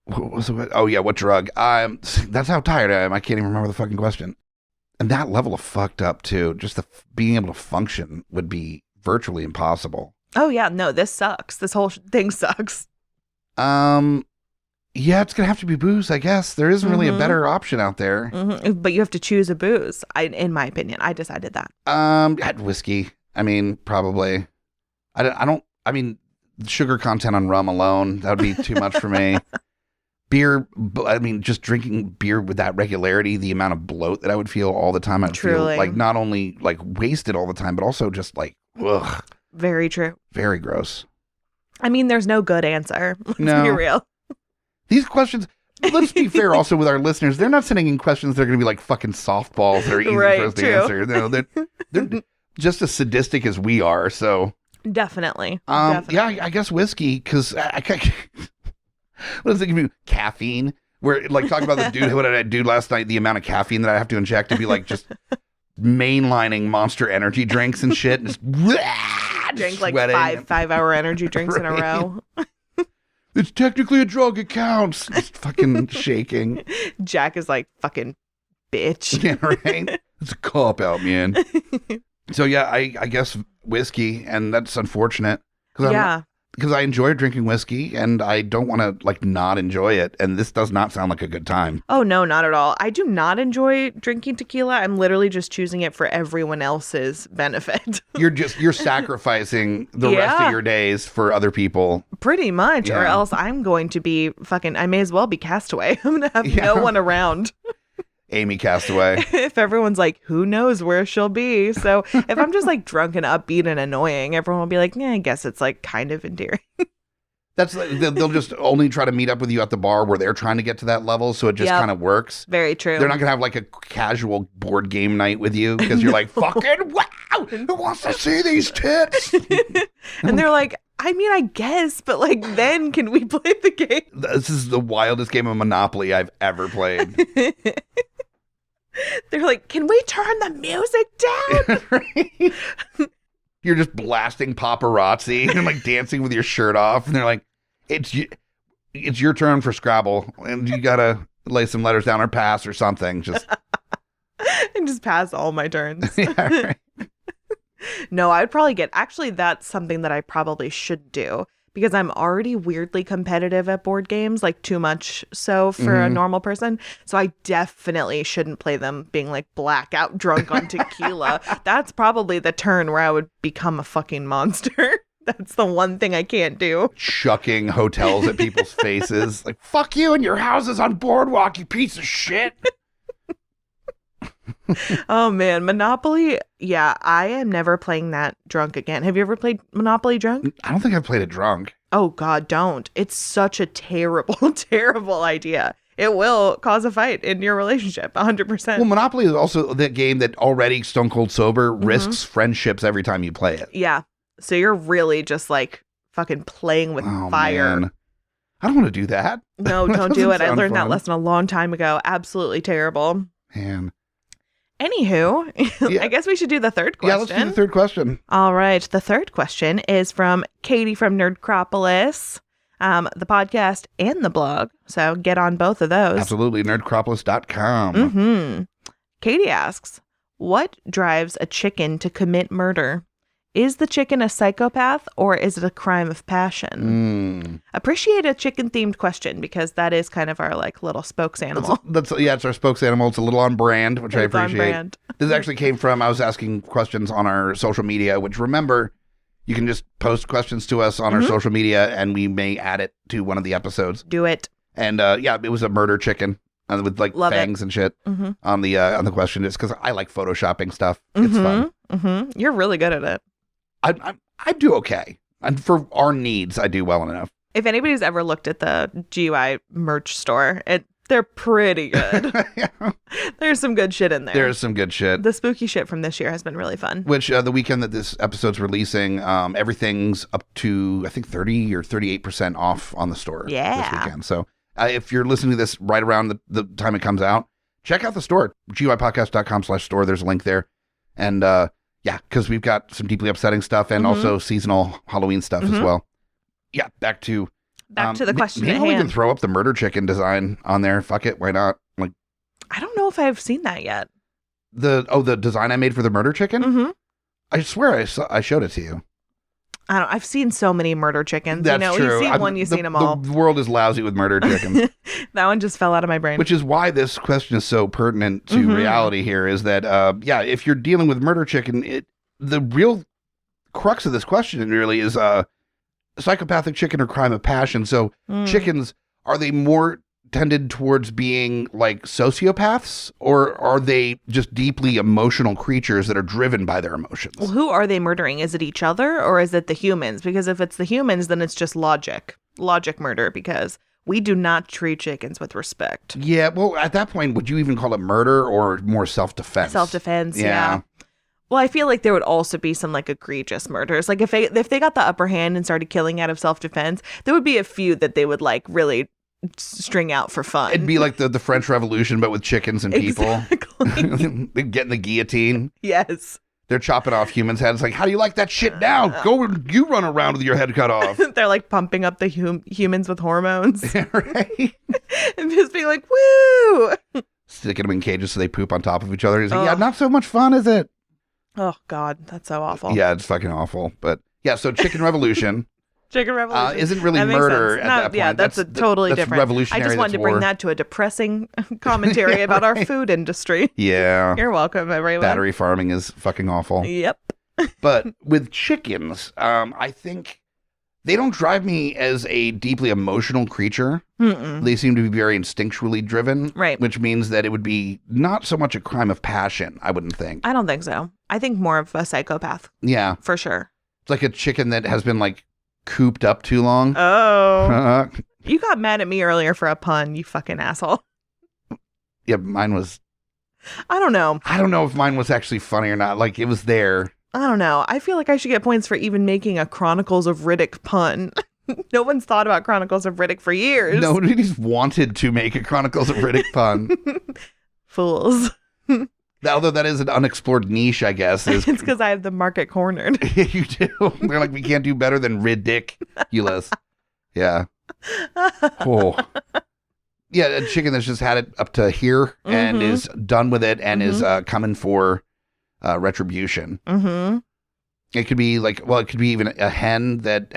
What drug? That's how tired I am. I can't even remember the fucking question. And that level of fucked up, too. Just being able to function would be virtually impossible. Oh, yeah. No, this sucks. This whole thing sucks. Yeah, it's going to have to be booze, I guess. There isn't really a better option out there. Mm-hmm. But you have to choose a booze. In my opinion, I decided that. I'd whiskey. I mean, probably. I mean, sugar content on rum alone, that would be too much for me. Beer, I mean, just drinking beer with that regularity, the amount of bloat that I would feel all the time. I'd feel like not only like wasted all the time, but also just like, ugh. Very true. Very gross. I mean, there's no good answer. Let's be real. These questions, let's be fair also with our listeners. They're not sending in questions that are going to be like fucking softballs that are easy for us to answer. No, they're just as sadistic as we are. So definitely. Yeah, I guess whiskey, because I what does it give you? Caffeine. Where like talking about what did I do last night? The amount of caffeine that I have to inject to be like just mainlining Monster Energy drinks and shit. And just drink like 5-hour energy drinks in a row. It's technically a drug, it counts. Just fucking shaking. Jack is like, fucking bitch. Yeah, right? It's a cop-out, man. So yeah, I guess whiskey, and that's unfortunate. Because I enjoy drinking whiskey, and I don't want to like not enjoy it, and this does not sound like a good time. Oh, no, not at all. I do not enjoy drinking tequila. I'm literally just choosing it for everyone else's benefit. You're sacrificing the rest of your days for other people. Pretty much, or else I'm going to be I may as well be Castaway. I'm going to have no one around. Amy Castaway. If everyone's like, who knows where she'll be? So if I'm just like drunk and upbeat and annoying, everyone will be like, I guess it's like kind of endearing. They'll just only try to meet up with you at the bar where they're trying to get to that level. So it just kind of works. Very true. They're not going to have like a casual board game night with you because you're like, fucking wow, who wants to see these tits? And they're like, I mean, I guess, but like, then can we play the game? This is the wildest game of Monopoly I've ever played. They're like, can we turn the music down? Right? You're just blasting paparazzi and like dancing with your shirt off. And they're like, it's your turn for Scrabble. And you got to lay some letters down or pass or something. Just And just pass all my turns. yeah, right. No, I'd probably actually, that's something that I probably should do because I'm already weirdly competitive at board games, like too much so for a normal person. So I definitely shouldn't play them being like blackout drunk on tequila. That's probably the turn where I would become a fucking monster. That's the one thing I can't do. Chucking hotels at people's faces. Like, fuck you and your houses on Boardwalk, you piece of shit. Oh man, Monopoly. Yeah, I am never playing that drunk again. Have you ever played Monopoly drunk? I don't think I've played it drunk. Oh God, don't. It's such a terrible, terrible idea. It will cause a fight in your relationship, 100%. Well, Monopoly is also that game that already stone cold sober risks friendships every time you play it. Yeah. So you're really just like fucking playing with fire. Man. I don't want to do that. No, don't do it. I Sound learned that fun. lesson a long time ago. Absolutely terrible. Man. Anywho, Yeah. I guess we should do the third question. Yeah, let's do the third question. All right. The third question is from Katie from Nerdcropolis, the podcast and the blog. So get on both of those. Absolutely. Nerdcropolis.com. Mm-hmm. Katie asks, what drives a chicken to commit murder? Is the chicken a psychopath or is it a crime of passion? Appreciate a chicken-themed question because that is kind of our like little spokes animal. It's our spokes animal. It's a little on brand, which I It's on appreciate. brand. This actually came from, I was asking questions on our social media, which remember, you can just post questions to us on our social media and we may add it to one of the episodes. Do it. And yeah, it was a murder chicken with like Love fangs and shit Mm-hmm. on the question. It's because I like photoshopping stuff. It's fun. Mm-hmm. You're really good at it. I do okay. And for our needs, I do well enough. If anybody's ever looked at the GUI merch store, they're pretty good. There's some good shit in there. There's some good shit. The spooky shit from this year has been really fun. Which the weekend that this episode's releasing, everything's up to, I think, 30 or 38% off on the store this weekend. So if you're listening to this right around the time it comes out, check out the store, guipodcast.com/store. There's a link there. And yeah, because we've got some deeply upsetting stuff and also seasonal Halloween stuff as well. Yeah, back to the question at maybe we can hand. throw up the murder chicken design on there. Fuck it, why not? Like, I don't know if I've seen that yet. the design I made for the murder chicken. Mm-hmm. I swear I showed it to you. I've seen so many murder chickens. That's true. You've seen one, you've seen them all. The world is lousy with murder chickens. That one just fell out of my brain. Which is why this question is so pertinent to reality here is that, yeah, if you're dealing with murder chicken, the real crux of this question really is psychopathic chicken or crime of passion. So chickens, are they more tended towards being like sociopaths or are they just deeply emotional creatures that are driven by their emotions? Well, who are they murdering? Is it each other or is it the humans? Because if it's the humans, then it's just logic murder because we do not treat chickens with respect. Yeah, well, at that point, would you even call it murder or more self-defense? Self-defense, yeah. Well, I feel like there would also be some like egregious murders. Like if they got the upper hand and started killing out of self-defense, there would be a few that they would like really string out for fun. It'd be like the French Revolution, but with chickens and people. Exactly. They're getting the guillotine. Yes. They're chopping off humans' heads. Like, how do you like that shit now? Go, you run around with your head cut off. They're like pumping up the humans with hormones. Right? And just being like, woo! Sticking them in cages so they poop on top of each other. He's like, yeah, not so much fun, is it? Oh, God. That's so awful. Yeah, it's fucking awful. But yeah, so Chicken Revolution. Chicken Revolution. Isn't really That makes murder sense. at that point. Yeah, that's totally that's different. Revolutionary. I just wanted to bring that to a depressing commentary about our food industry. Yeah. You're welcome, everyone. Battery farming is fucking awful. Yep. But with chickens, I think they don't drive me as a deeply emotional creature. They seem to be very instinctually driven. Right. Which means that it would be not so much a crime of passion, I wouldn't think. I don't think so. I think more of a psychopath. Yeah. For sure. It's like a chicken that has been like cooped up too long. Oh. You got mad at me earlier for a pun, you fucking asshole. Yeah, mine was... I don't know. I don't know if mine was actually funny or not. Like, it was there. I don't know. I feel like I should get points for even making a Chronicles of Riddick pun. No one's thought about Chronicles of Riddick for years. Nobody's wanted to make a Chronicles of Riddick pun. Fools. Although that is an unexplored niche, I guess. It's because I have the market cornered. You do. They're like, we can't do better than ridiculous. Yeah. Cool. Yeah, a chicken that's just had it up to here and is done with it and is coming for retribution. Mm-hmm. It could be it could be even a hen that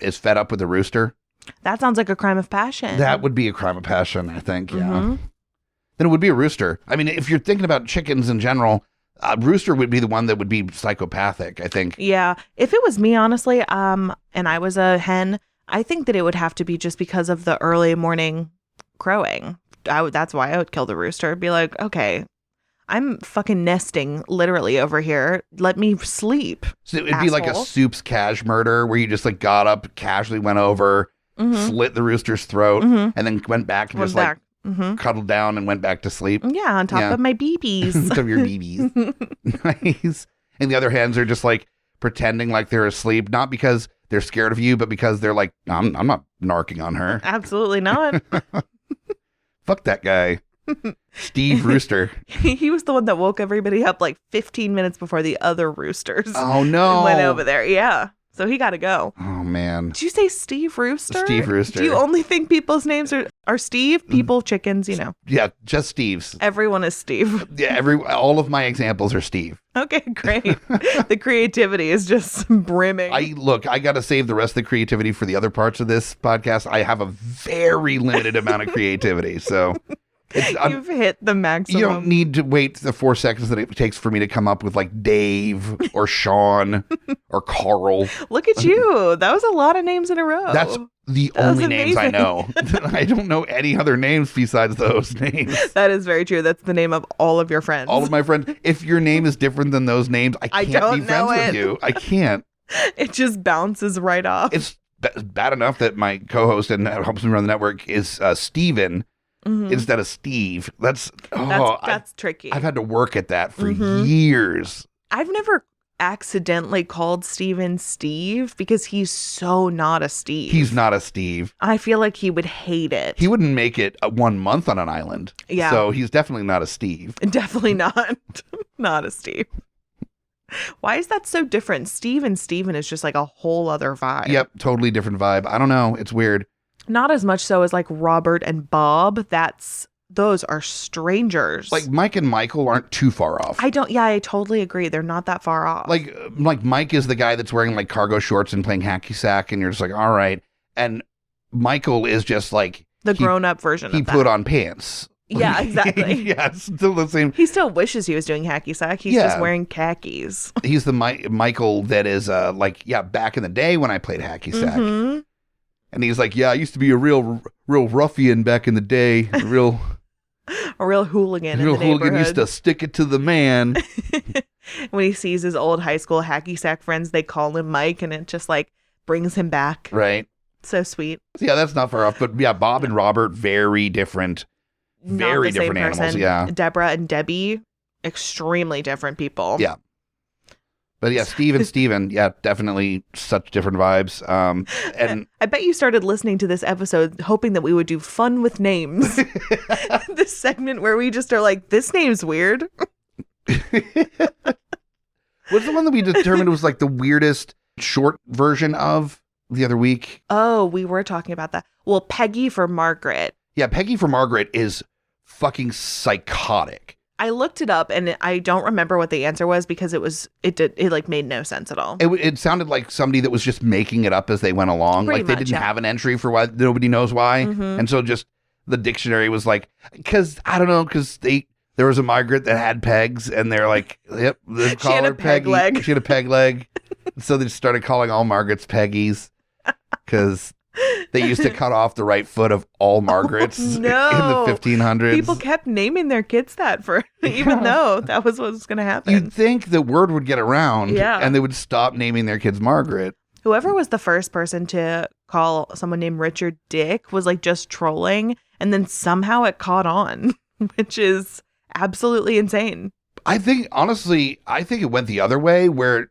is fed up with a rooster. That sounds like a crime of passion. That would be a crime of passion, I think. Yeah. Then it would be a rooster. I mean, if you're thinking about chickens in general, a rooster would be the one that would be psychopathic, I think. Yeah. If it was me, honestly, and I was a hen, I think that it would have to be just because of the early morning crowing. That's why I would kill the rooster. Be like, okay, I'm fucking nesting literally over here. Let me sleep. So it'd be like a Soup's Cash murder where you just like got up, casually went over, slit the rooster's throat, and then went back and cuddled down and went back to sleep. Yeah, on top of my BBs. On top of your BBs. Nice. And the other hens are just like pretending like they're asleep, not because they're scared of you, but because they're like, I'm not narking on her. Absolutely not. Fuck that guy. Steve Rooster. He was the one that woke everybody up like 15 minutes before the other roosters. Oh, no. Went over there. Yeah. So he got to go. Oh, man. Did you say Steve Rooster? Steve Rooster. Do you only think people's names are Steve? People, chickens, you know. Yeah, just Steve's. Everyone is Steve. Yeah, all of my examples are Steve. Okay, great. The creativity is just brimming. I got to save the rest of the creativity for the other parts of this podcast. I have a very limited amount of creativity, so... You've hit the maximum. You don't need to wait the 4 seconds that it takes for me to come up with like Dave or Sean or Carl. Look at you. That was a lot of names in a row. That's the only names I know. I don't know any other names besides those names. That is very true. That's the name of all of your friends. All of my friends. If your name is different than those names, I can't be friends with you. I can't. It just bounces right off. It's bad enough that my co-host and helps me run the network is Steven. Instead of Steve. That's tricky. I've had to work at that for years. I've never accidentally called Steven Steve because he's so not a Steve. He's not a Steve. I feel like he would hate it. He wouldn't make it 1 month on an island. Yeah. So he's definitely not a Steve. Definitely not. Not a Steve. Why is that so different? Steve and Steven is just like a whole other vibe. Yep. Totally different vibe. I don't know. It's weird. Not as much so as like Robert and Bob. Those are strangers. Like Mike and Michael aren't too far off. I totally agree. They're not that far off. Like Mike is the guy that's wearing like cargo shorts and playing hacky sack, and you're just like, all right. And Michael is just like the grown-up version of that. He put on pants. Yeah, exactly. Yeah, it's still the same. He still wishes he was doing hacky sack. He's just wearing khakis. He's the Michael that is back in the day when I played hacky sack. And he's like, yeah, I used to be a real ruffian back in the day. A real hooligan in the neighborhood. Used to stick it to the man. When he sees his old high school hacky sack friends, they call him Mike, and it just like brings him back. Right. So sweet. Yeah, that's not far off. But yeah, Bob and Robert, very different. Very different animals. Yeah. Deborah and Debbie, extremely different people. Yeah. But yeah, Steve and Steven, yeah, definitely such different vibes. And I bet you started listening to this episode hoping that we would do fun with names. This segment where we just are like, this name's weird. What's the one that we determined was like the weirdest short version of the other week? Oh, we were talking about that. Well, Peggy for Margaret. Yeah, Peggy for Margaret is fucking psychotic. I looked it up and I don't remember what the answer was because it like made no sense at all. It sounded like somebody that was just making it up as they went along. Pretty like they didn't have an entry for why nobody knows why. And so just the dictionary was like, because there was a Margaret that had pegs and they're like, yep, they call had her a peg Peggy. leg. She had a peg leg. So they just started calling all Margarets Peggies because they used to cut off the right foot of all Margarets in the 1500s. People kept naming their kids that even though that was what was going to happen. You'd think the word would get around and they would stop naming their kids Margaret. Whoever was the first person to call someone named Richard Dick was like just trolling, and then somehow it caught on, which is absolutely insane. I think, honestly, it went the other way where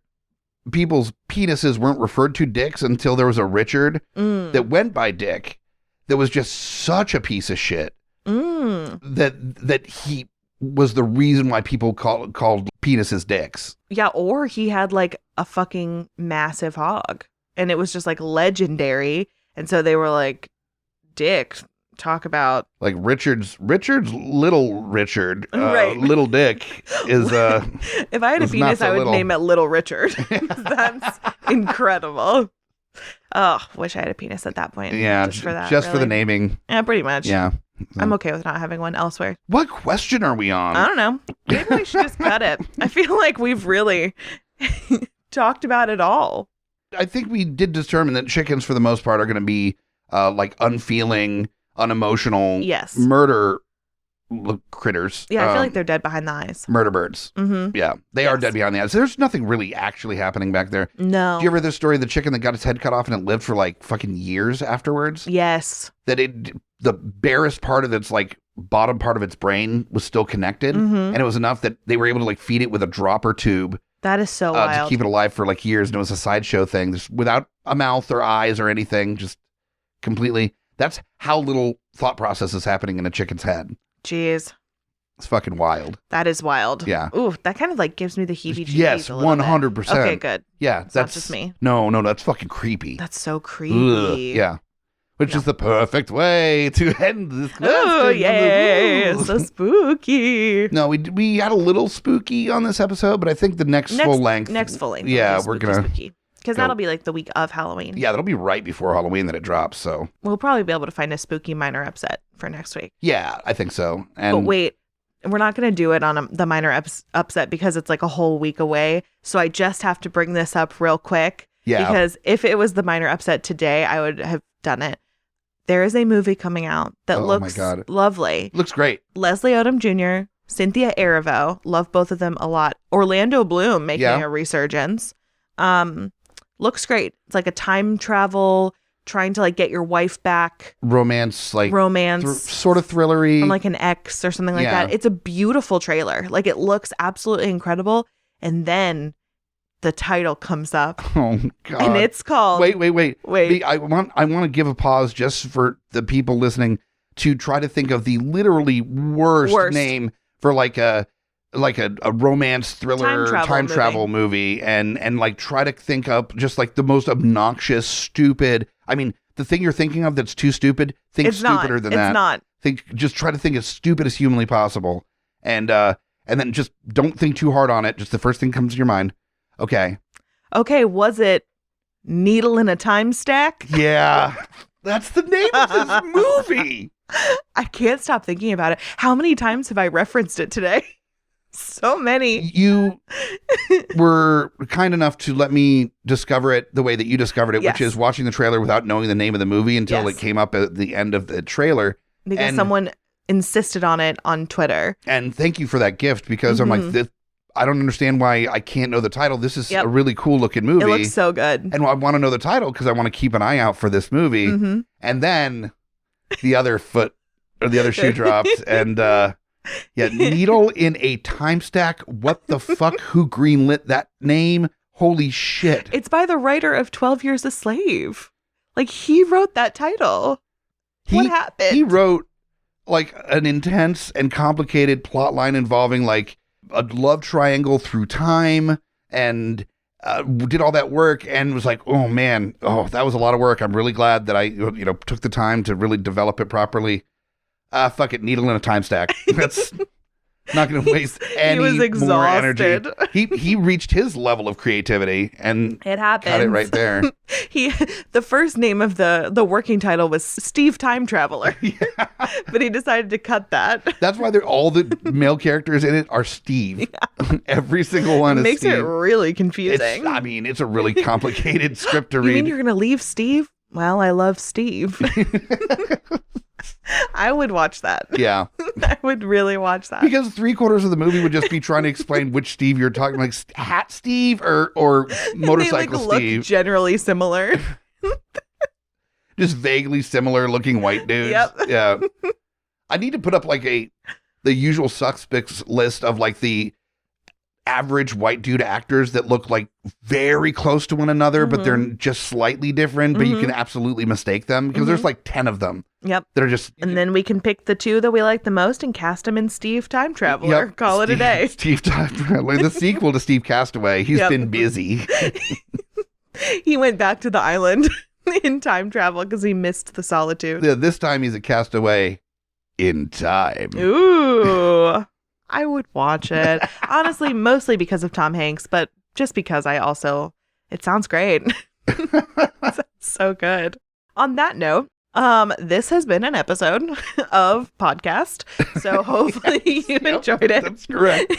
people's penises weren't referred to dicks until there was a Richard that went by Dick that was just such a piece of shit that he was the reason why people called penises dicks. Yeah, or he had like a fucking massive hog and it was just like legendary. And so they were like, Dick, talk about like Richard's little Richard, right. Little Dick is if I had a penis, I would name it Little Richard. That's incredible. Oh, wish I had a penis at that point. Yeah, just for that, just really. For the naming. Yeah, pretty much. Yeah, I'm okay with not having one elsewhere. What question are we on? I don't know. Maybe we should just cut it. I feel like we've really talked about it all. I think we did determine that chickens, for the most part, are going to be like unfeeling, unemotional, murder critters. Yeah, I feel like they're dead behind the eyes. Murder birds. Mm-hmm. Yeah, they are dead behind the eyes. There's nothing really actually happening back there. No. Do you ever hear the story of the chicken that got its head cut off and it lived for like fucking years afterwards? Yes. That the barest part of its like bottom part of its brain was still connected, and it was enough that they were able to like feed it with a dropper tube. That is so wild. To keep it alive for like years, and it was a sideshow thing, just without a mouth or eyes or anything, just completely. That's how little thought process is happening in a chicken's head. Jeez. It's fucking wild. That is wild. Yeah. Ooh, that kind of like gives me the heebie-jeebies. Yes, 100%. Okay, good. Yeah, that's not just me. No, that's fucking creepy. That's so creepy. Ugh, yeah. Which is the perfect way to end this question. Oh, yay. So spooky. No, we had a little spooky on this episode, but I think the next full length. Next full length. Yeah, we're going to. Because that'll be like the week of Halloween. Yeah, that'll be right before Halloween that it drops, so. We'll probably be able to find a spooky minor upset for next week. Yeah, I think so. But wait, we're not going to do it on the minor upset because it's like a whole week away. So I just have to bring this up real quick. Yeah. Because if it was the minor upset today, I would have done it. There is a movie coming out that looks lovely. Looks great. Leslie Odom Jr., Cynthia Erivo, love both of them a lot. Orlando Bloom making a resurgence. Looks great. It's like a time travel, trying to like get your wife back. Romance. Sort of thrillery. From like an ex or something like that. It's a beautiful trailer. Like it looks absolutely incredible. And then the title comes up. Oh God. And it's called Wait. I want to give a pause just for the people listening to try to think of the literally worst name for like a romance thriller time travel movie and like try to think up just like the most obnoxious, stupid. I mean, the thing you're thinking of that's too stupid, think stupider than that. It's not. Just try to think as stupid as humanly possible. And then just don't think too hard on it. Just the first thing comes to your mind. Okay, was it Needle in a Time Stack? Yeah, that's the name of this movie. I can't stop thinking about it. How many times have I referenced it today? So many. You were kind enough to let me discover it the way that you discovered it, which is watching the trailer without knowing the name of the movie until it came up at the end of the trailer. Because someone insisted on it on Twitter. And thank you for that gift, because I'm like, I don't understand why I can't know the title. This is a really cool looking movie. It looks so good. And I want to know the title because I want to keep an eye out for this movie. And then the other foot or the other shoe drops and Needle in a Time Stack. What the fuck? Who greenlit that name? Holy shit. It's by the writer of 12 Years a Slave. Like he wrote that title. What happened? He wrote like an intense and complicated plot line involving like a love triangle through time and did all that work and was like, oh man, that was a lot of work. I'm really glad that I took the time to really develop it properly. Fuck it, Needle in a Time Stack. That's not going to waste any more energy. He reached his level of creativity and it happened. Got it right there. The first name of the working title was Steve Time Traveler. But he decided to cut that. That's why all the male characters in it are Steve. Yeah. Every single one is Steve. It makes it really confusing. It's a really complicated script to read. You mean you're going to leave Steve? Well, I love Steve. I would watch that. Yeah. I would really watch that. Because 3/4 of the movie would just be trying to explain which Steve you're talking, like Hat Steve or Motorcycle they, Steve. Look generally similar. Just vaguely similar looking white dudes. Yep. Yeah. I need to put up like the usual suspects list of like the average white dude actors that look like very close to one another, but they're just slightly different, but you can absolutely mistake them because there's like 10 of them. Yep. That are just... And then we can pick the 2 that we like the most and cast them in Steve Time Traveler. Call it a day. Steve Time Traveler. The sequel to Steve Castaway. He's been busy. He went back to the island in time travel because he missed the solitude. Yeah, this time he's a castaway in time. Ooh. I would watch it. Honestly, mostly because of Tom Hanks, but just because it sounds great. It sounds so good. On that note, this has been an episode of podcast. So hopefully you enjoyed it. That's correct.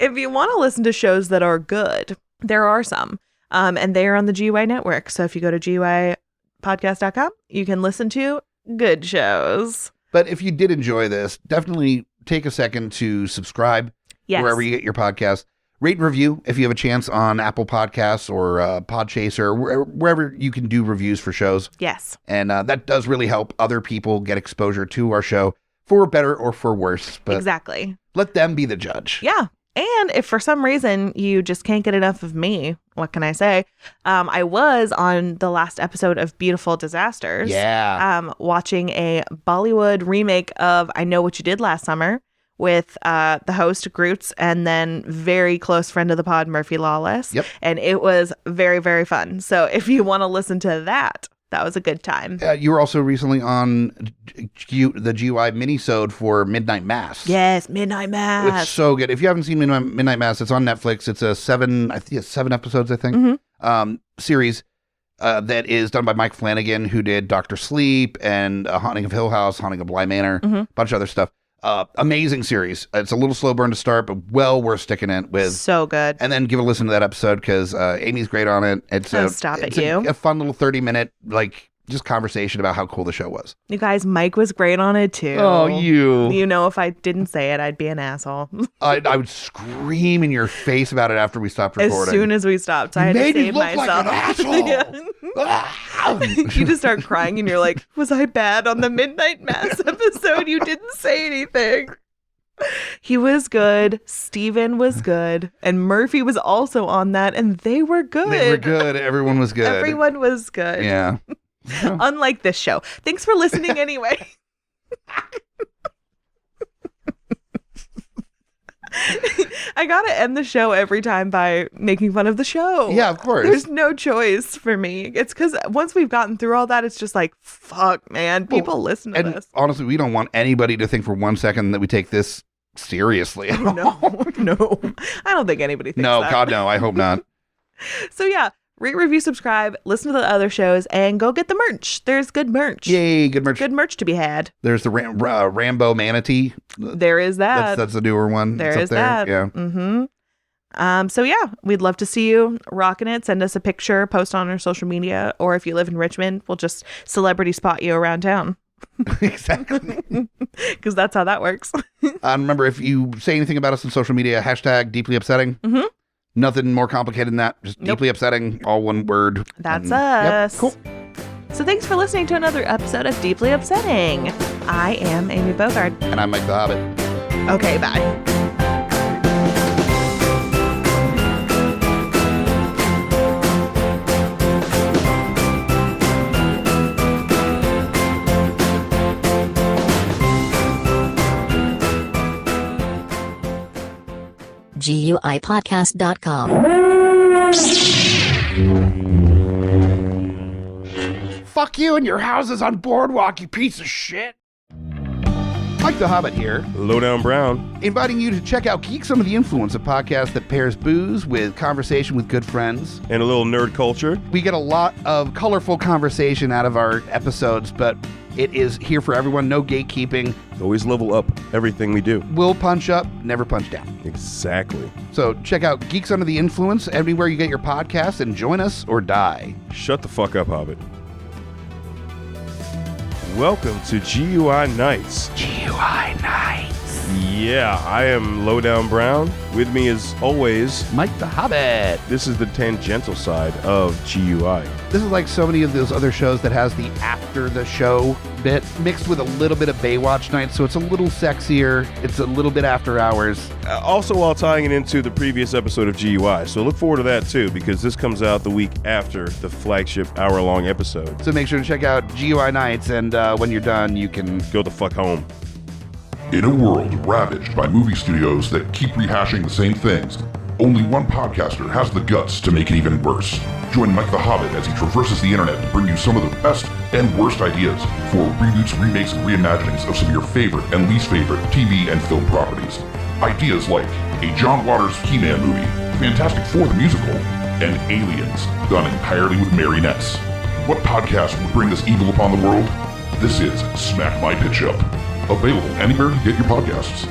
If you want to listen to shows that are good, there are some. And they are on the GUI network. So if you go to GUIpodcast.com, you can listen to good shows. But if you did enjoy this, definitely take a second to subscribe wherever you get your podcast. Rate and review if you have a chance on Apple Podcasts or Podchaser, or wherever you can do reviews for shows. Yes. And that does really help other people get exposure to our show for better or for worse. But exactly. Let them be the judge. Yeah. And if for some reason you just can't get enough of me, what can I say? I was on the last episode of Beautiful Disasters. Yeah. Watching a Bollywood remake of I Know What You Did Last Summer with the host Groots and then very close friend of the pod, Murphy Lawless. Yep. And it was very, very fun. So if you want to listen to that, that was a good time. You were also recently on the GUI minisode for Midnight Mass. Yes, Midnight Mass. It's so good. If you haven't seen Midnight Mass, it's on Netflix. It's a 7 episodes, I think, series that is done by Mike Flanagan, who did Dr. Sleep and Haunting of Hill House, Haunting of Bly Manor, a bunch of other stuff. Amazing series. It's a little slow burn to start, but well worth sticking in with. So good. And then give a listen to that episode because Amy's great on it. It's a fun little 30-minute just conversation about how cool the show was. You guys, Mike was great on it too. Oh, you know, if I didn't say it, I'd be an asshole. I would scream in your face about it after we stopped recording. As soon as we stopped, I had to save myself. Like an asshole. You just start crying and you're like, was I bad on the Midnight Mass episode? You didn't say anything. He was good. Steven was good. And Murphy was also on that. And they were good. They were good. Everyone was good. Everyone was good. Yeah. Unlike this show. Thanks for listening anyway. I gotta end the show every time by making fun of the show. Yeah, of course. There's no choice for me. It's because once we've gotten through all that, it's just like, fuck, man. People listen to this. Honestly, we don't want anybody to think for 1 second that we take this seriously. No. I don't think anybody thinks that. No, God, no. I hope not. So yeah. Rate, review, subscribe, listen to the other shows, and go get the merch. There's good merch. Yay, good merch. Good merch to be had. There's the Rambo Manatee. There is that. That's the newer one. There is that. Yeah. Mm-hmm. So yeah, we'd love to see you rocking it. Send us a picture, post on our social media, or if you live in Richmond, we'll just celebrity spot you around town. Exactly. Because that's how that works. Remember, if you say anything about us on social media, hashtag deeply upsetting. Mm-hmm. Nothing more complicated than that. Just deeply upsetting, all one word. That's us. Yep, cool. So thanks for listening to another episode of Deeply Upsetting. I am Amy Bogarde. And I'm Mike the Hobbit. Okay, bye. GUIpodcast.com. Fuck you and your houses on Boardwalk, you piece of shit. Mike the Hobbit here. Lowdown Brown. Inviting you to check out Geeks Under the Influence, a podcast that pairs booze with conversation with good friends. And a little nerd culture. We get a lot of colorful conversation out of our episodes, but it is here for everyone. No gatekeeping. Always level up everything we do. We'll punch up, never punch down. Exactly. So check out Geeks Under the Influence everywhere you get your podcasts and join us or die. Shut the fuck up, Hobbit. Welcome to GUI Nights. GUI Nights. Yeah, I am Lowdown Brown. With me as always, Mike the Hobbit. this is the tangential side of GUI. This is like so many of those other shows that has the after the show bit mixed with a little bit of Baywatch night, so it's a little sexier. It's a little bit after hours. Also while tying it into the previous episode of GUI. So look forward to that too, because this comes out the week after the flagship hour-long episode. So make sure to check out GUI Nights, and when you're done, you can Go the fuck home. In a world ravaged by movie studios that keep rehashing the same things, only one podcaster has the guts to make it even worse. Join Mike the Hobbit as he traverses the internet to bring you some of the best and worst ideas for reboots, remakes, and reimaginings of some of your favorite and least favorite TV and film properties. Ideas like a John Waters He-Man movie, Fantastic Four the musical, and Aliens, done entirely with marionettes. What podcast would bring this evil upon the world? This is Smack My Pitch Up. Available anywhere you get your podcasts.